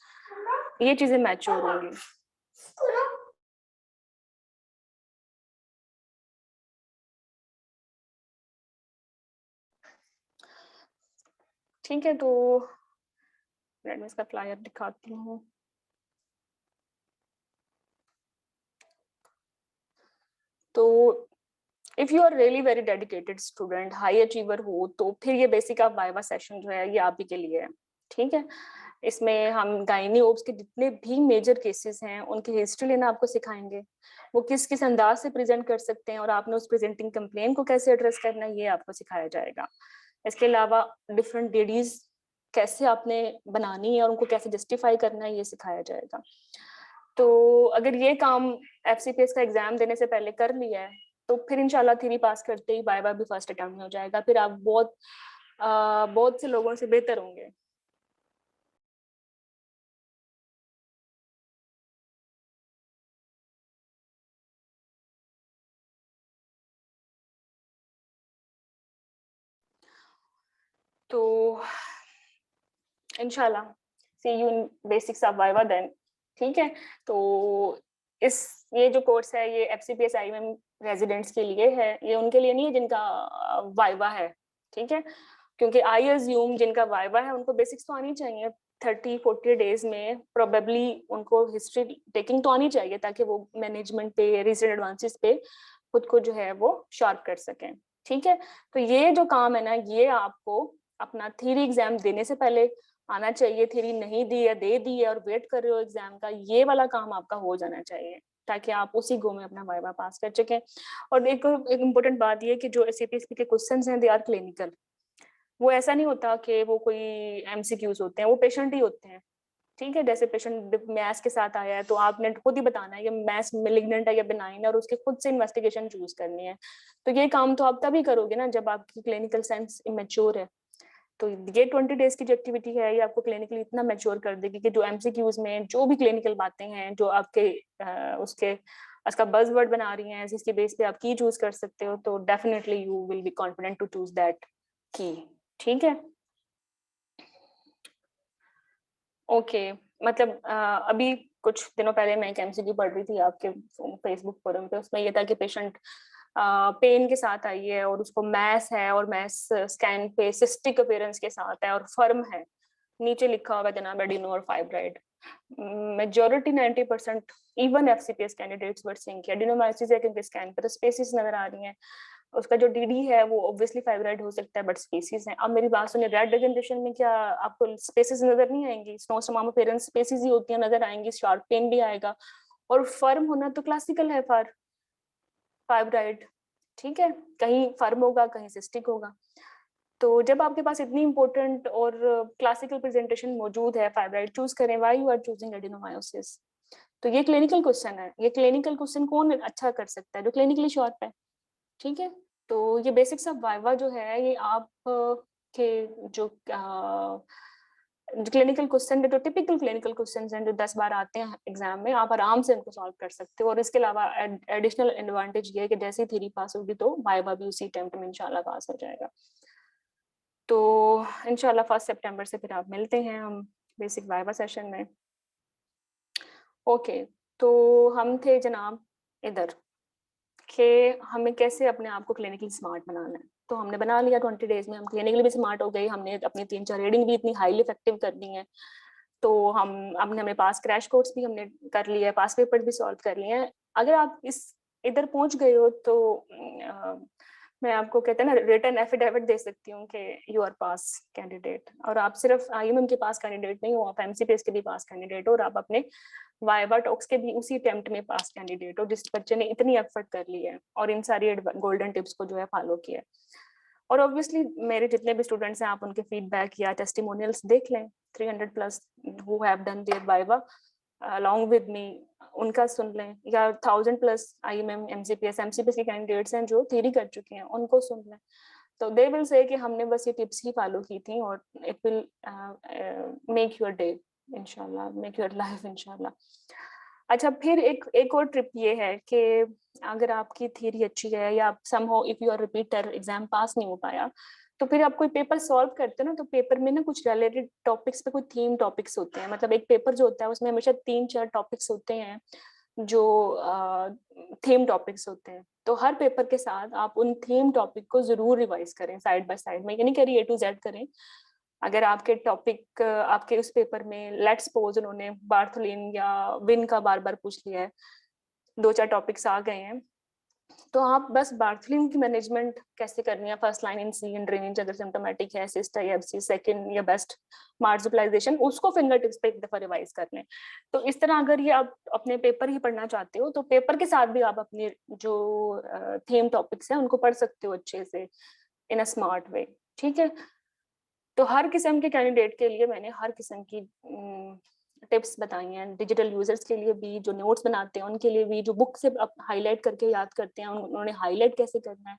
ये चीजें मैच्योर होंगी। ठीक है, तो मैं इसका फ्लायर दिखाती हूँ। तो if you are really very dedicated student, high achiever हो, तो फिर ये बेसिक ऑफ वाइवा सेशन जो है ये आप ही के लिए है। ठीक है, इसमें हम गायनी ओब्स के जितने भी मेजर केसेस हैं उनकी हिस्ट्री लेना आपको सिखाएंगे, वो किस किस अंदाज से प्रेजेंट कर सकते हैं और आपने उस प्रेजेंटिंग कंप्लेन को कैसे एड्रेस करना है ये आपको सिखाया जाएगा। इसके अलावा डिफरेंट डीडीज कैसे आपने बनानी है और उनको कैसे जस्टिफाई करना है ये सिखाया जाएगा। तो अगर ये काम एफसीपीएस का एग्जाम देने से पहले कर लिया है तो फिर इंशाल्लाह थ्योरी पास करते ही वाइवा भी फर्स्ट अटेम्प्ट में हो जाएगा, फिर आप बहुत से लोगों से बेहतर होंगे। तो इंशाल्लाह see you in basics of viva then. ठीक है, तो इस ये जो कोर्स है ये एफसीपीएस आईएमएम रेजिडेंट्स के लिए है, ये उनके लिए नहीं है जिनका वाइवा है। ठीक है, क्योंकि आई अज्यूम जिनका वाइवा है उनको बेसिक्स तो आनी चाहिए। 30-40 डेज में प्रोबेबली उनको हिस्ट्री टेकिंग तो आनी चाहिए ताकि वो मैनेजमेंट पे, रीसेंट एडवांसेस पे खुद को जो है वो शार्प कर सकें। ठीक है, तो ये जो काम है ना ये आपको अपना थ्योरी एग्जाम देने से पहले आना चाहिए। थ्योरी नहीं दी है, दे दी है और वेट कर रहे हो एग्जाम का, ये वाला काम आपका हो जाना चाहिए ताकि आप उसी गो में अपना वाइवा पास कर सकें। और एक इम्पोर्टेंट बात ये कि जो सीपीएसपी के क्वेश्चंस हैं दे आर क्लिनिकल, वो ऐसा नहीं होता कि वो कोई एमसीक्यूज होते हैं, वो पेशेंट ही होते हैं। ठीक है, जैसे पेशेंट मैथ्स के साथ आया है तो आपने खुद ही बताना है कि मैथ्स मेलिग्नेंट है या बिनाइन है और उसके खुद से इन्वेस्टिगेशन चूज करनी है। तो ये काम तो आप तभी करोगे ना जब आपकी क्लिनिकल सेंस इमेच्योर है। तो ये 20 डेज की जो एक्टिविटी है ये आपको क्लिनिकली इतना मैच्योर कर देगी कि जो एमसीक्यूज में जो भी क्लिनिकल बातें हैं जो आपके उसके उसका बज़वर्ड बना रही हैं, इसके बेस पे आप की चूज कर सकते हो, तो definitely you will be confident to choose that key. ठीक है, ओके। मतलब अभी कुछ दिनों पहले मैं एक एमसीक्यू पढ़ रही थी आपके फेसबुक फोरम पे, उसमें ये था कि पेशेंट पेन के साथ आई है और उसको मैस है और मैस स्कैन पे सिस्टिक अपीयरेंस के साथ है और फर्म है, नीचे लिखा हुआ जनाब एडिनो और fibroid. Majority 90% even FCPS candidates were saying कि एडिनोमायोसिस है क्योंकि स्कैन पे तो स्पेसिस नजर आ रही हैं, उसका जो डीडी है वो ऑब्वियसली फाइब्राइड हो सकता है बट स्पेसिस है। अब मेरी बात सुनिए, रेड डिजनरेशन में क्या आपको स्पेसिस नजर नहीं आएंगी? स्नोस्टोमा पेरेंट्स स्पेसिस ही होती है, नजर आएंगी, शार्प पेन भी आएगा, और फर्म होना तो क्लासिकल है फॉर फाइब्राइड। ठीक है, कहीं फर्म होगा कहीं सिस्टिक होगा। तो जब आपके पास इतनी इंपॉर्टेंट और क्लासिकल प्रेजेंटेशन मौजूद है, फाइब्राइड चूज करें, why you are choosing adenomyosis? तो ये क्लिनिकल क्वेश्चन है, ये क्लिनिकल क्वेश्चन कौन अच्छा कर सकता है? जो क्लिनिकली शार्प है। ठीक है, तो ये बेसिक्स ऑफ वाइवा जो है, ये आप के जो क्लिनिकल क्वेश्चन, जो टिपिकल क्लिनिकल क्वेश्चंस हैं जो 10 बार आते हैं एग्जाम में, आप आराम से उनको सॉल्व कर सकते हो। और इसके अलावा एडिशनल एडवांटेज ये है कि जैसे ही थ्योरी पास होगी तो वाइवा भी उसी अटेम्प्ट में इंशाल्लाह पास हो जाएगा। तो इंशाल्लाह 1 सितंबर से फिर आप मिलते हैं हम बेसिक वाइवा सेशन में। ओके, तो हम थे जनाब इधर कि हमें कैसे अपने आप को क्लिनिकली स्मार्ट बनाना है। तो हमने बना लिया 20 डेज में हम क्लिनिकली भी स्मार्ट हो गए, हमने अपनी 3-4 रीडिंग भी इतनी हाईली इफेक्टिव कर दी है। तो हमने पास क्रैश कोर्स भी हमने कर लिया है, पास पेपर भी सॉल्व कर लिए हैं। अगर आप इस इधर पहुंच गए हो तो मैं आपको कहते हैं ना रिटर्न एफिडेविट दे सकती हूँ कि यू आर पास कैंडिडेट। और आप सिर्फ आईएमएम के पास कैंडिडेट नहीं हो, आप एमसीपीएस के भी पास कैंडिडेट हो, और आप अपने वाइवा टॉक्स के भी उसी अटेम्प्ट में पास कैंडिडेट हो जिस बच्चे ने इतनी एफर्ट कर ली है और इन सारी गोल्डन टिप्स को जो है फॉलो किया है। और ऑब्वियसली मेरे जितने भी स्टूडेंट्स हैं आप उनके फीडबैक या टेस्टिमोनियल्स देख लें, 300+ who have done their viva along with me, उनका सुन लें, या 1000+ आईएमएम एमसीपीएस के कैंडिडेट्स हैं जो थ्योरी कर चुके हैं, उनको सुन लें। तो दे विल से कि हमने बस ये टिप्स ही फॉलो की थी और it will make your day इंशाल्लाह, मेक योर लाइफ इंशाल्लाह। अच्छा, फिर एक और ट्रिप ये है कि अगर आपकी थ्योरी अच्छी है या आप somehow if you are repeater exam pass नहीं हो पाया, तो फिर आप कोई पेपर सॉल्व करते हो ना, तो पेपर में ना कुछ रिलेटेड टॉपिक्स पे कुछ थीम टॉपिक्स होते हैं। मतलब एक पेपर जो होता है उसमें हमेशा 3-4 टॉपिक्स होते हैं जो थीम टॉपिक्स होते हैं। तो हर पेपर के साथ आप उन थीम टॉपिक को जरूर रिवाइज करें साइड बाय साइड में, ये नहीं कह रही A to Z करें। अगर आपके टॉपिक आपके उस पेपर में लेट्स सपोज उन्होंने बार्थलिन या विन का बार बार पूछ लिया है, 2-4 टॉपिक्स आ गए हैं, तो आप बस बार्थलिन की मैनेजमेंट कैसे करनी है, first line incision drainage अगर सिम्टोमेटिक है, सिस्ट है, एफसी, सेकंड या बेस्ट मार्जिपलाइजेशन, उसको फिंगर टिप्स पे एक दफा रिवाइज कर लें। तो इस तरह अगर ये आप अपने पेपर ही पढ़ना चाहते हो तो पेपर के साथ भी आप अपने जो थीम टॉपिक्स हैं उनको पढ़ सकते हो अच्छे से इन अ स्मार्ट वे। ठीक है, तो हर किस्म के कैंडिडेट के लिए मैंने हर किस्म की टिप्स बताई हैं। डिजिटल यूजर्स के लिए भी, जो नोट्स बनाते हैं उनके लिए भी, जो बुक से हाईलाइट करके याद करते हैं उन्होंने हाईलाइट कैसे करना है।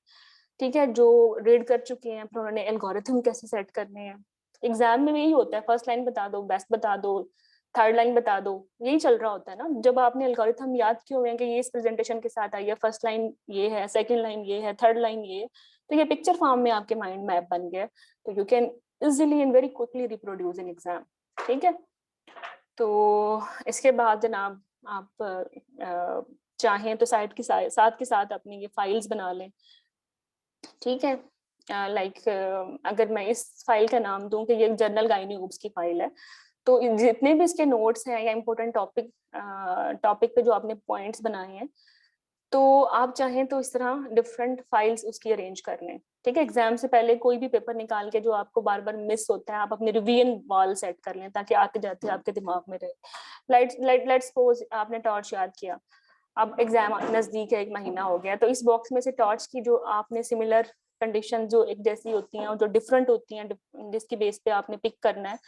ठीक है, जो रीड कर चुके हैं फिर उन्होंने एल्गोरिथम कैसे सेट करने हैं। एग्जाम में यही होता है, फर्स्ट लाइन बता दो, बेस्ट बता दो, थर्ड लाइन बता दो, यही चल रहा होता है ना। जब आपने एल्गोरिथम याद किए हुए हैं कि ये इस प्रेजेंटेशन के साथ आई है, फर्स्ट लाइन ये है, सेकंड लाइन ये है, थर्ड लाइन ये है, तो ये पिक्चर फॉर्म में आपके माइंड मैप बन गया, तो you can easily and very quickly reproduce in exam. ठीक है, तो इसके बाद जनाब आप चाहें तो साइड के साथ के साथ अपनी ये फाइल्स बना लें। ठीक है, लाइक अगर मैं इस फाइल का नाम दूं कि ये जर्नल गाइनी ऊब्स की फाइल है, तो जितने भी इसके नोट्स हैं या इम्पोर्टेंट टॉपिक पे जो आपने पॉइंट्स बनाए हैं, तो आप चाहें तो इस तरह डिफरेंट फाइल्स उसकी अरेंज कर लें। ठीक है, एग्जाम से पहले कोई भी पेपर निकाल के जो आपको बार बार मिस होता है, आप अपने रिवीजन वॉल सेट कर लें ताकि आते जाते आपके दिमाग में रहे। लेट्स सपोज आपने टॉर्च याद किया, अब एग्जाम नजदीक है, 1 महीना हो गया, तो इस बॉक्स में से टॉर्च की जो आपने सिमिलर कंडीशन जो एक जैसी होती हैं और जो डिफरेंट होती हैं जिसकी बेस पे आपने पिक करना है,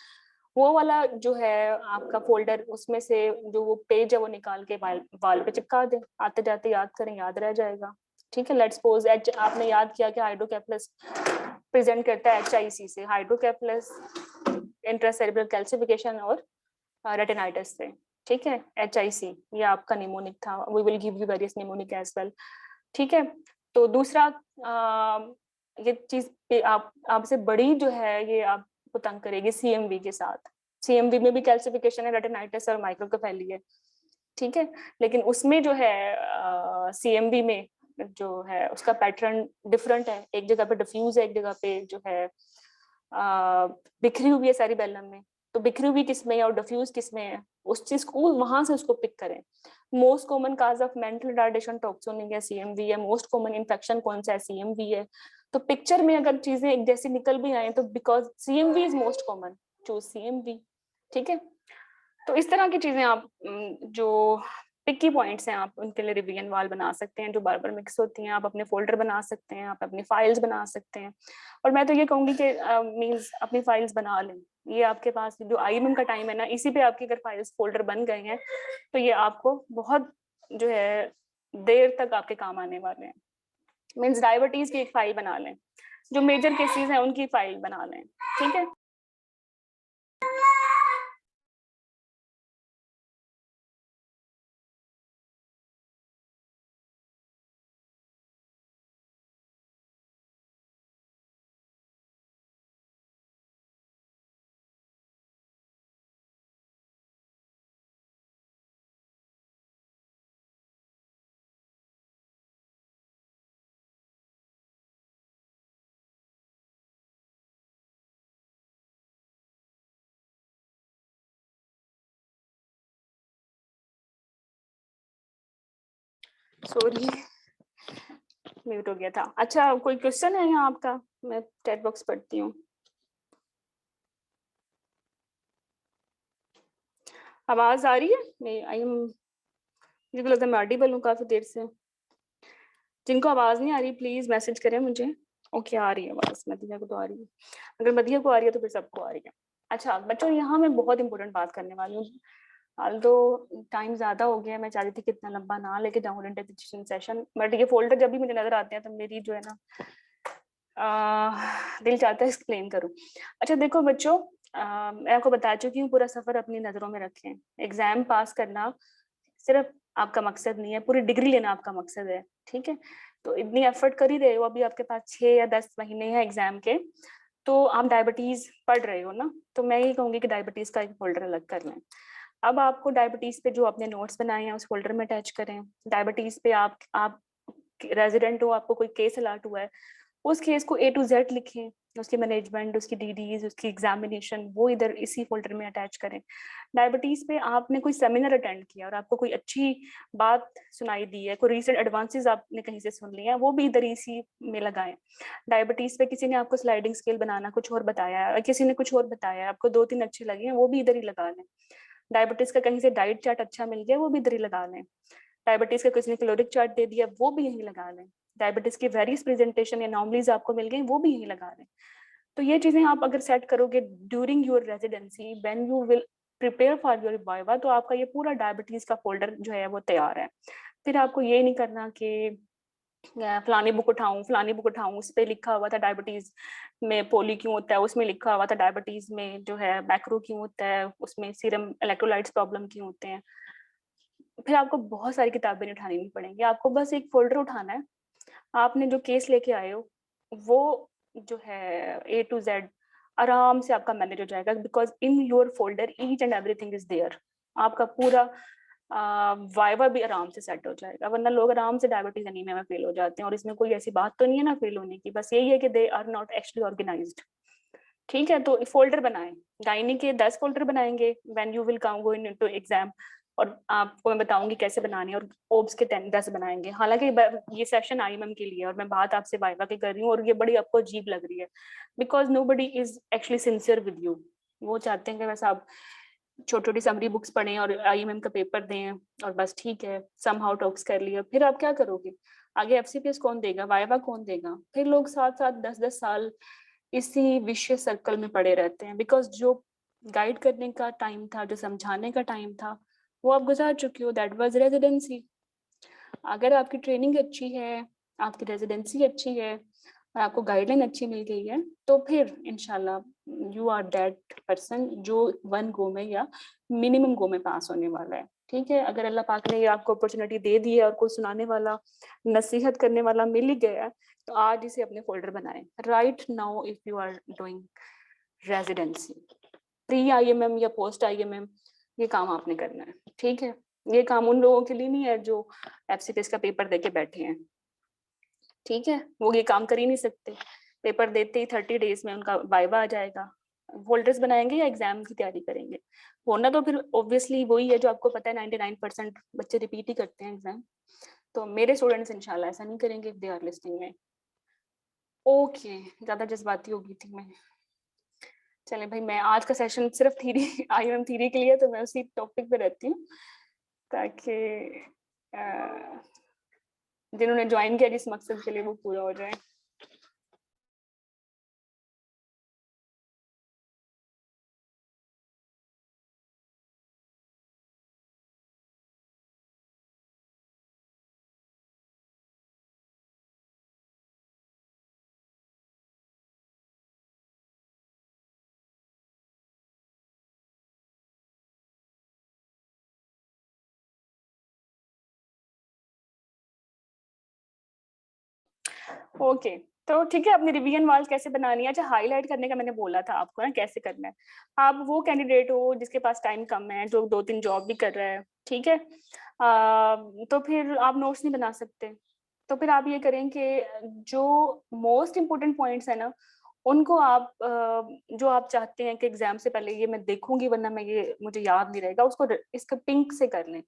वो वाला जो है आपका फोल्डर, उसमें से जो वो पेज है वो निकाल के वाल पे चिपका दें, आते जाते याद करें, याद रह जाएगा। ठीक है, लेट्स सपोज आपने याद किया कि हाइड्रोकेफलस प्रेजेंट करता है HIC से, हाइड्रोकेफलस इंट्रासेरेब्रल कैल्सिफिकेशन और रेटिनाइटिस से। ठीक है, HIC ये आपका निमोनिक था, we will give you various mnemonic as well, ठीक है। तो दूसरा ये चीज पे आपसे बड़ी जो है ये आपको तंग करेगी CMV के साथ। CMV में भी कैल्सिफिकेशन है, रेटिनाइटिस और माइक्रोकेफेली है, ठीक है। लेकिन उसमें जो है CMV में जो है उसका पैटर्न डिफरेंट है, एक जगह पे डिफ्यूज है, एक जगह पे जो है बिखरी हुई है सारी बेलम में। तो बिखरी हुई किस में है और डिफ्यूज किस में है, उस चीज को वहां से उसको पिक करें। Most common cause of mental retardation toxonic CMV है, मोस्ट कॉमन इन्फेक्शन कौन सा है, CMV है। तो पिक्चर में अगर चीजें एक जैसी निकल भी आए तो because CMV is most common, choose CMV, ठीक है। तो इस तरह की चीजें आप जो पिकी पॉइंट्स हैं आप उनके लिए रिवीजन वाल बना सकते हैं जो बार बार मिक्स होती हैं। आप अपने फोल्डर बना सकते हैं, आप अपनी फाइल्स बना सकते हैं। और मैं तो ये कहूंगी कि मींस अपनी फाइल्स बना लें। ये आपके पास जो IMM का टाइम है ना, इसी पे आपकी अगर फाइल्स फोल्डर बन गए हैं तो ये आपको बहुत जो है देर तक आपके काम आने वाले हैं। मीन्स डायबिटीज की एक फाइल बना लें, जो मेजर केसेस हैं उनकी फाइल बना लें, ठीक है। सॉरी म्यूट हो गया था। अच्छा, कोई क्वेश्चन है यहाँ आपका? मैं चैट बॉक्स पढ़ती हूँ। आवाज आ रही है? मैं आई एम, मुझे लगता है मैं ऑडिबल हूँ काफी देर से। जिनको आवाज नहीं आ रही प्लीज मैसेज करें मुझे। ओके, आ रही है आवाज, मदिया को तो आ रही है। अगर मदिया को आ रही है तो फिर सबको आ रही है। अच्छा बच्चों, यहाँ मैं बहुत इंपॉर्टेंट बात करने वाली हूँ। हाल तो टाइम ज्यादा हो गया, मैं चाहती थी कि इतना लंबा ना लेके जाऊँ ओरिएंटेशन सेशन, बट ये फोल्डर जब भी मुझे नजर आते हैं तो मेरी जो है ना दिल चाहता है एक्सप्लेन करूँ। अच्छा देखो बच्चों, मैं आपको बता चुकी हूँ पूरा सफर अपनी नजरों में रखें। एग्जाम पास करना सिर्फ आपका मकसद नहीं है, पूरी डिग्री लेना आपका मकसद है, ठीक है। तो इतनी एफर्ट कर ही रहे हो, अभी आपके पास 6 या 10 महीने हैं एग्जाम के, तो आप डायबिटीज पढ़ रहे हो ना, तो मैं ये कहूंगी कि डायबिटीज का एक फोल्डर अलग कर लें। अब आपको डायबिटीज पे जो आपने नोट्स बनाए हैं उस फोल्डर में अटैच करें। डायबिटीज पे आप रेजिडेंट हो, आपको कोई केस अलाट हुआ है, उस केस को A to Z लिखें, उसकी मैनेजमेंट, उसकी DDs, उसकी एग्जामिनेशन, वो इधर इसी फोल्डर में अटैच करें। डायबिटीज पे आपने कोई सेमिनार अटेंड किया और आपको कोई अच्छी बात सुनाई दी है, कोई रीसेंट एडवांसेस आपने कहीं से सुन लिया है, वो भी इधर इसी में लगाएं। डायबिटीज पे किसी ने आपको स्लाइडिंग स्केल बनाना कुछ और बताया है, किसी ने कुछ और बताया है, आपको 2-3 अच्छे लगे हैं, वो भी इधर ही लगा लें। डायबिटीज का कहीं से डाइट चार्ट अच्छा मिल गया, वो भी इधर ही लगा लें। डायबिटीज का किसी ने कैलोरिक चार्ट दे दिया, वो भी यहीं लगा लें। डायबिटीज की वेरियस प्रेजेंटेशन या नॉर्मलीज आपको मिल गई, वो भी यहीं लगा लें। तो ये चीजें आप अगर सेट करोगे during your residency, when you will prepare for your viva, तो आपका ये पूरा डायबिटीज का फोल्डर जो है वो तैयार है। फिर आपको ये नहीं करना कि फलानी बुक उठाऊं, उस पर लिखा हुआ था डायबिटीज में पोली क्यों होता है, उसमें लिखा हुआ था डायबिटीज में जो है मैक्रो क्यों होता है, उसमें सीरम इलेक्ट्रोलाइट्स प्रॉब्लम क्यों होते हैं। फिर आपको बहुत सारी किताबें नहीं उठानी नहीं पड़ेंगी, आपको बस एक फोल्डर उठाना है। आपने जो केस लेके आए हो वो जो है A to Z आराम से आपका मैनेज हो जाएगा, because in your folder each and everything is there. आपका पूरा वाइवा भी आराम से सेट हो जाएगा, वरना लोग आराम से डायबिटीज एनीमिया में फेल हो जाते हैं, और इसमें कोई ऐसी बात तो नहीं है ना फेल होने की, बस यही है कि they are not actually organised, ठीक है। तो फोल्डर बनाएं, गायनी के 10 फोल्डर बनाएंगे when you will come go into exam, और आपको मैं बताऊंगी कैसे बनाने, और ओब्स के 10 बनाएंगे। हालांकि ये सेशन IMM के लिए और मैं बात आपसे वाइवा की कर रही हूँ, और ये बड़ी आपको अजीब लग रही है, because nobody is actually sincere with you. वो चाहते हैं कि बस आप छोटी छोटी समरी बुक्स पढ़ें और IMM का पेपर दें और बस ठीक है, सम हाउ टॉक्स कर लिया। फिर आप क्या करोगे आगे? FCPS कौन देगा, वाइवा कौन देगा? फिर लोग 7-7 10-10 साल इसी विशेष सर्कल में पड़े रहते हैं, बिकॉज जो गाइड करने का टाइम था, जो समझाने का टाइम था, वो आप गुजार चुके हो। That was residency. अगर आपकी ट्रेनिंग अच्छी है, आपकी रेजिडेंसी अच्छी है, और आपको गाइडलाइन अच्छी मिल गई है, तो फिर इंशाल्लाह यू आर दैट पर्सन जो 1 गो में या मिनिमम गो में पास होने वाला है। ठीक है, अगर अल्लाह पाक ने ये आपको अपॉर्चुनिटी दे दी है और कोई सुनाने वाला, नसीहत करने वाला मिल ही गया है, तो आज इसे अपने फोल्डर बनाएं। Right now if you are doing residency, pre IMM या पोस्ट आईएमएम, ये काम आपने करना है। ठीक है, ये काम उन लोगों के लिए नहीं है जो एफसीपीएस का पेपर देके बैठे हैं। ठीक है, वो ये काम कर ही नहीं सकते। पेपर देते ही 30 डेज में उनका वाइवा आ जाएगा। फोल्डर्स बनाएंगे या एग्जाम की तैयारी करेंगे? होना तो फिर ऑब्वियसली वही है जो आपको पता है, 99% बच्चे रिपीट ही करते हैं एग्जाम। तो मेरे स्टूडेंट्स इंशाल्लाह ऐसा नहीं करेंगे, दे आर लिस्टिंग में। ओके, ज्यादा जज्बाती हो गई थी मैं। चले भाई, मैं आज का सेशन सिर्फ थ्योरी आईएमएम थ्योरी के लिए, तो मैं उसी टॉपिक पे रहती हूँ ताकि जिन्होंने ज्वाइन किया जिस मकसद के लिए वो पूरा हो जाए। ओके, तो ठीक है, अपनी रिवीजन वॉल्स कैसे बनानी है? अच्छा, हाईलाइट करने का मैंने बोला था आपको ना कैसे करना है। आप वो कैंडिडेट हो जिसके पास टाइम कम है, जो 2-3 जॉब भी कर रहा है, ठीक है, तो फिर आप नोट्स नहीं बना सकते। तो फिर आप ये करें कि जो मोस्ट इम्पोर्टेंट पॉइंट्स है ना, उनको आप जो आप चाहते हैं कि एग्जाम से पहले ये मैं देखूंगी वरना मैं ये मुझे याद नहीं रहेगा, उसको इसका पिंक से कर लें।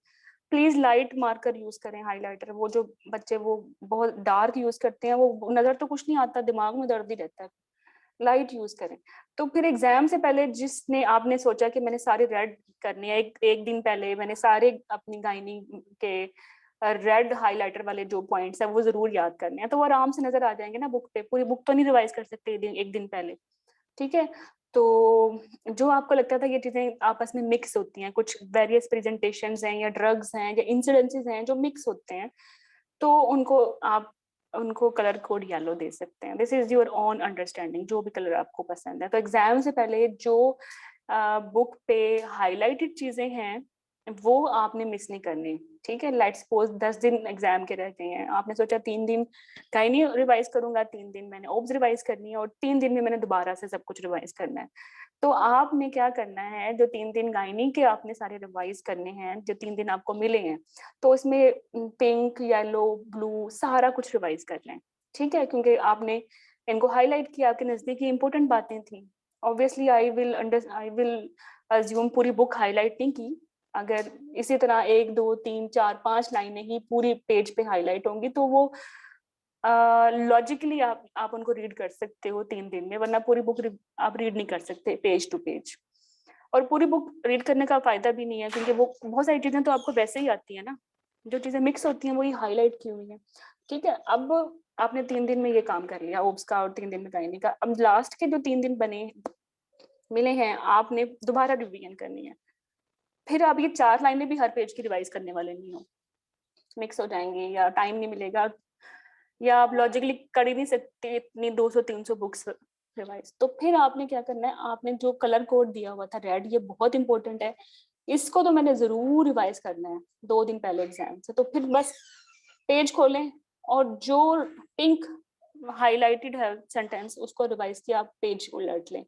प्लीज लाइट मार्कर यूज करें, हाइलाइटर। वो जो बच्चे वो बहुत डार्क यूज करते हैं, वो नजर तो कुछ नहीं आता, दिमाग में दर्द ही रहता है। लाइट यूज करें। तो फिर एग्जाम से पहले जिसने आपने सोचा कि मैंने सारे रेड करने हैं, एक दिन पहले मैंने सारे अपनी गायनी के रेड हाइलाइटर वाले जो पॉइंट्स है वो जरूर याद करने हैं, तो वो आराम से नजर आ जाएंगे ना बुक पे। पूरी बुक तो नहीं रिवाइज कर सकते एक दिन पहले। ठीक है, तो जो आपको लगता था ये चीजें आपस में मिक्स होती हैं, कुछ वेरियस प्रेजेंटेशंस हैं या ड्रग्स हैं या इंसिडेंसेस हैं जो मिक्स होते हैं, तो उनको आप उनको कलर कोड येलो दे सकते हैं। This is your own understanding, जो भी कलर आपको पसंद है। तो एग्जाम से पहले जो बुक पे हाईलाइटेड चीजें हैं वो आपने मिस नहीं करनी। ठीक है, लेट्स सपोज 10 दिन एग्जाम के रह गए हैं, आपने सोचा 3 दिन गायनी रिवाइज करूंगा, 3 दिन मैंने ओब्स रिवाइज करनी है और 3 दिन में मैंने दोबारा से सब कुछ रिवाइज करना है। तो आपने क्या करना है, जो 3 दिन गायनी के आपने सारे रिवाइज करने हैं, जो 3 दिन आपको मिले हैं, तो इसमें पिंक, येलो, ब्लू सारा कुछ रिवाइज करना है। ठीक है, क्योंकि आपने इनको हाईलाइट किया, आपके नजदीक इंपॉर्टेंट बातें थी। ऑब्वियसली आई विल अज्यूम पूरी बुक हाईलाइट नहीं की। अगर इसी तरह 1 2 3 4 5 लाइनें ही पूरी पेज पे हाईलाइट होंगी तो वो लॉजिकली आप उनको रीड कर सकते हो 3 दिन में, वरना पूरी बुक आप रीड नहीं कर सकते पेज टू पेज। और पूरी बुक रीड करने का फायदा भी नहीं है, क्योंकि वो बहुत सारी चीजें तो आपको वैसे ही आती है ना, जो चीजें मिक्स होती हैं वही हाईलाइट की हुई है। ठीक है, अब आपने 3 दिन में ये काम कर लिया ओब्स का और 3 दिन में गायनी का। अब लास्ट के जो 3 दिन बने मिले हैं, आपने दोबारा रिवीजन करनी है। फिर आप ये 4 लाइनें भी हर पेज की रिवाइज करने वाले नहीं हो, मिक्स हो जाएंगे या टाइम नहीं मिलेगा, या आप लॉजिकली कर ही नहीं सकते इतनी 200-300 बुक्स रिवाइज। तो फिर आपने क्या करना है, आपने जो कलर कोड दिया हुआ था रेड, ये बहुत इंपॉर्टेंट है, इसको तो मैंने जरूर रिवाइज करना है 2 दिन पहले एग्जाम से। तो फिर बस पेज खोलें और जो पिंक हाईलाइटेड है सेंटेंस उसको रिवाइज किया, आप पेज उलट लें।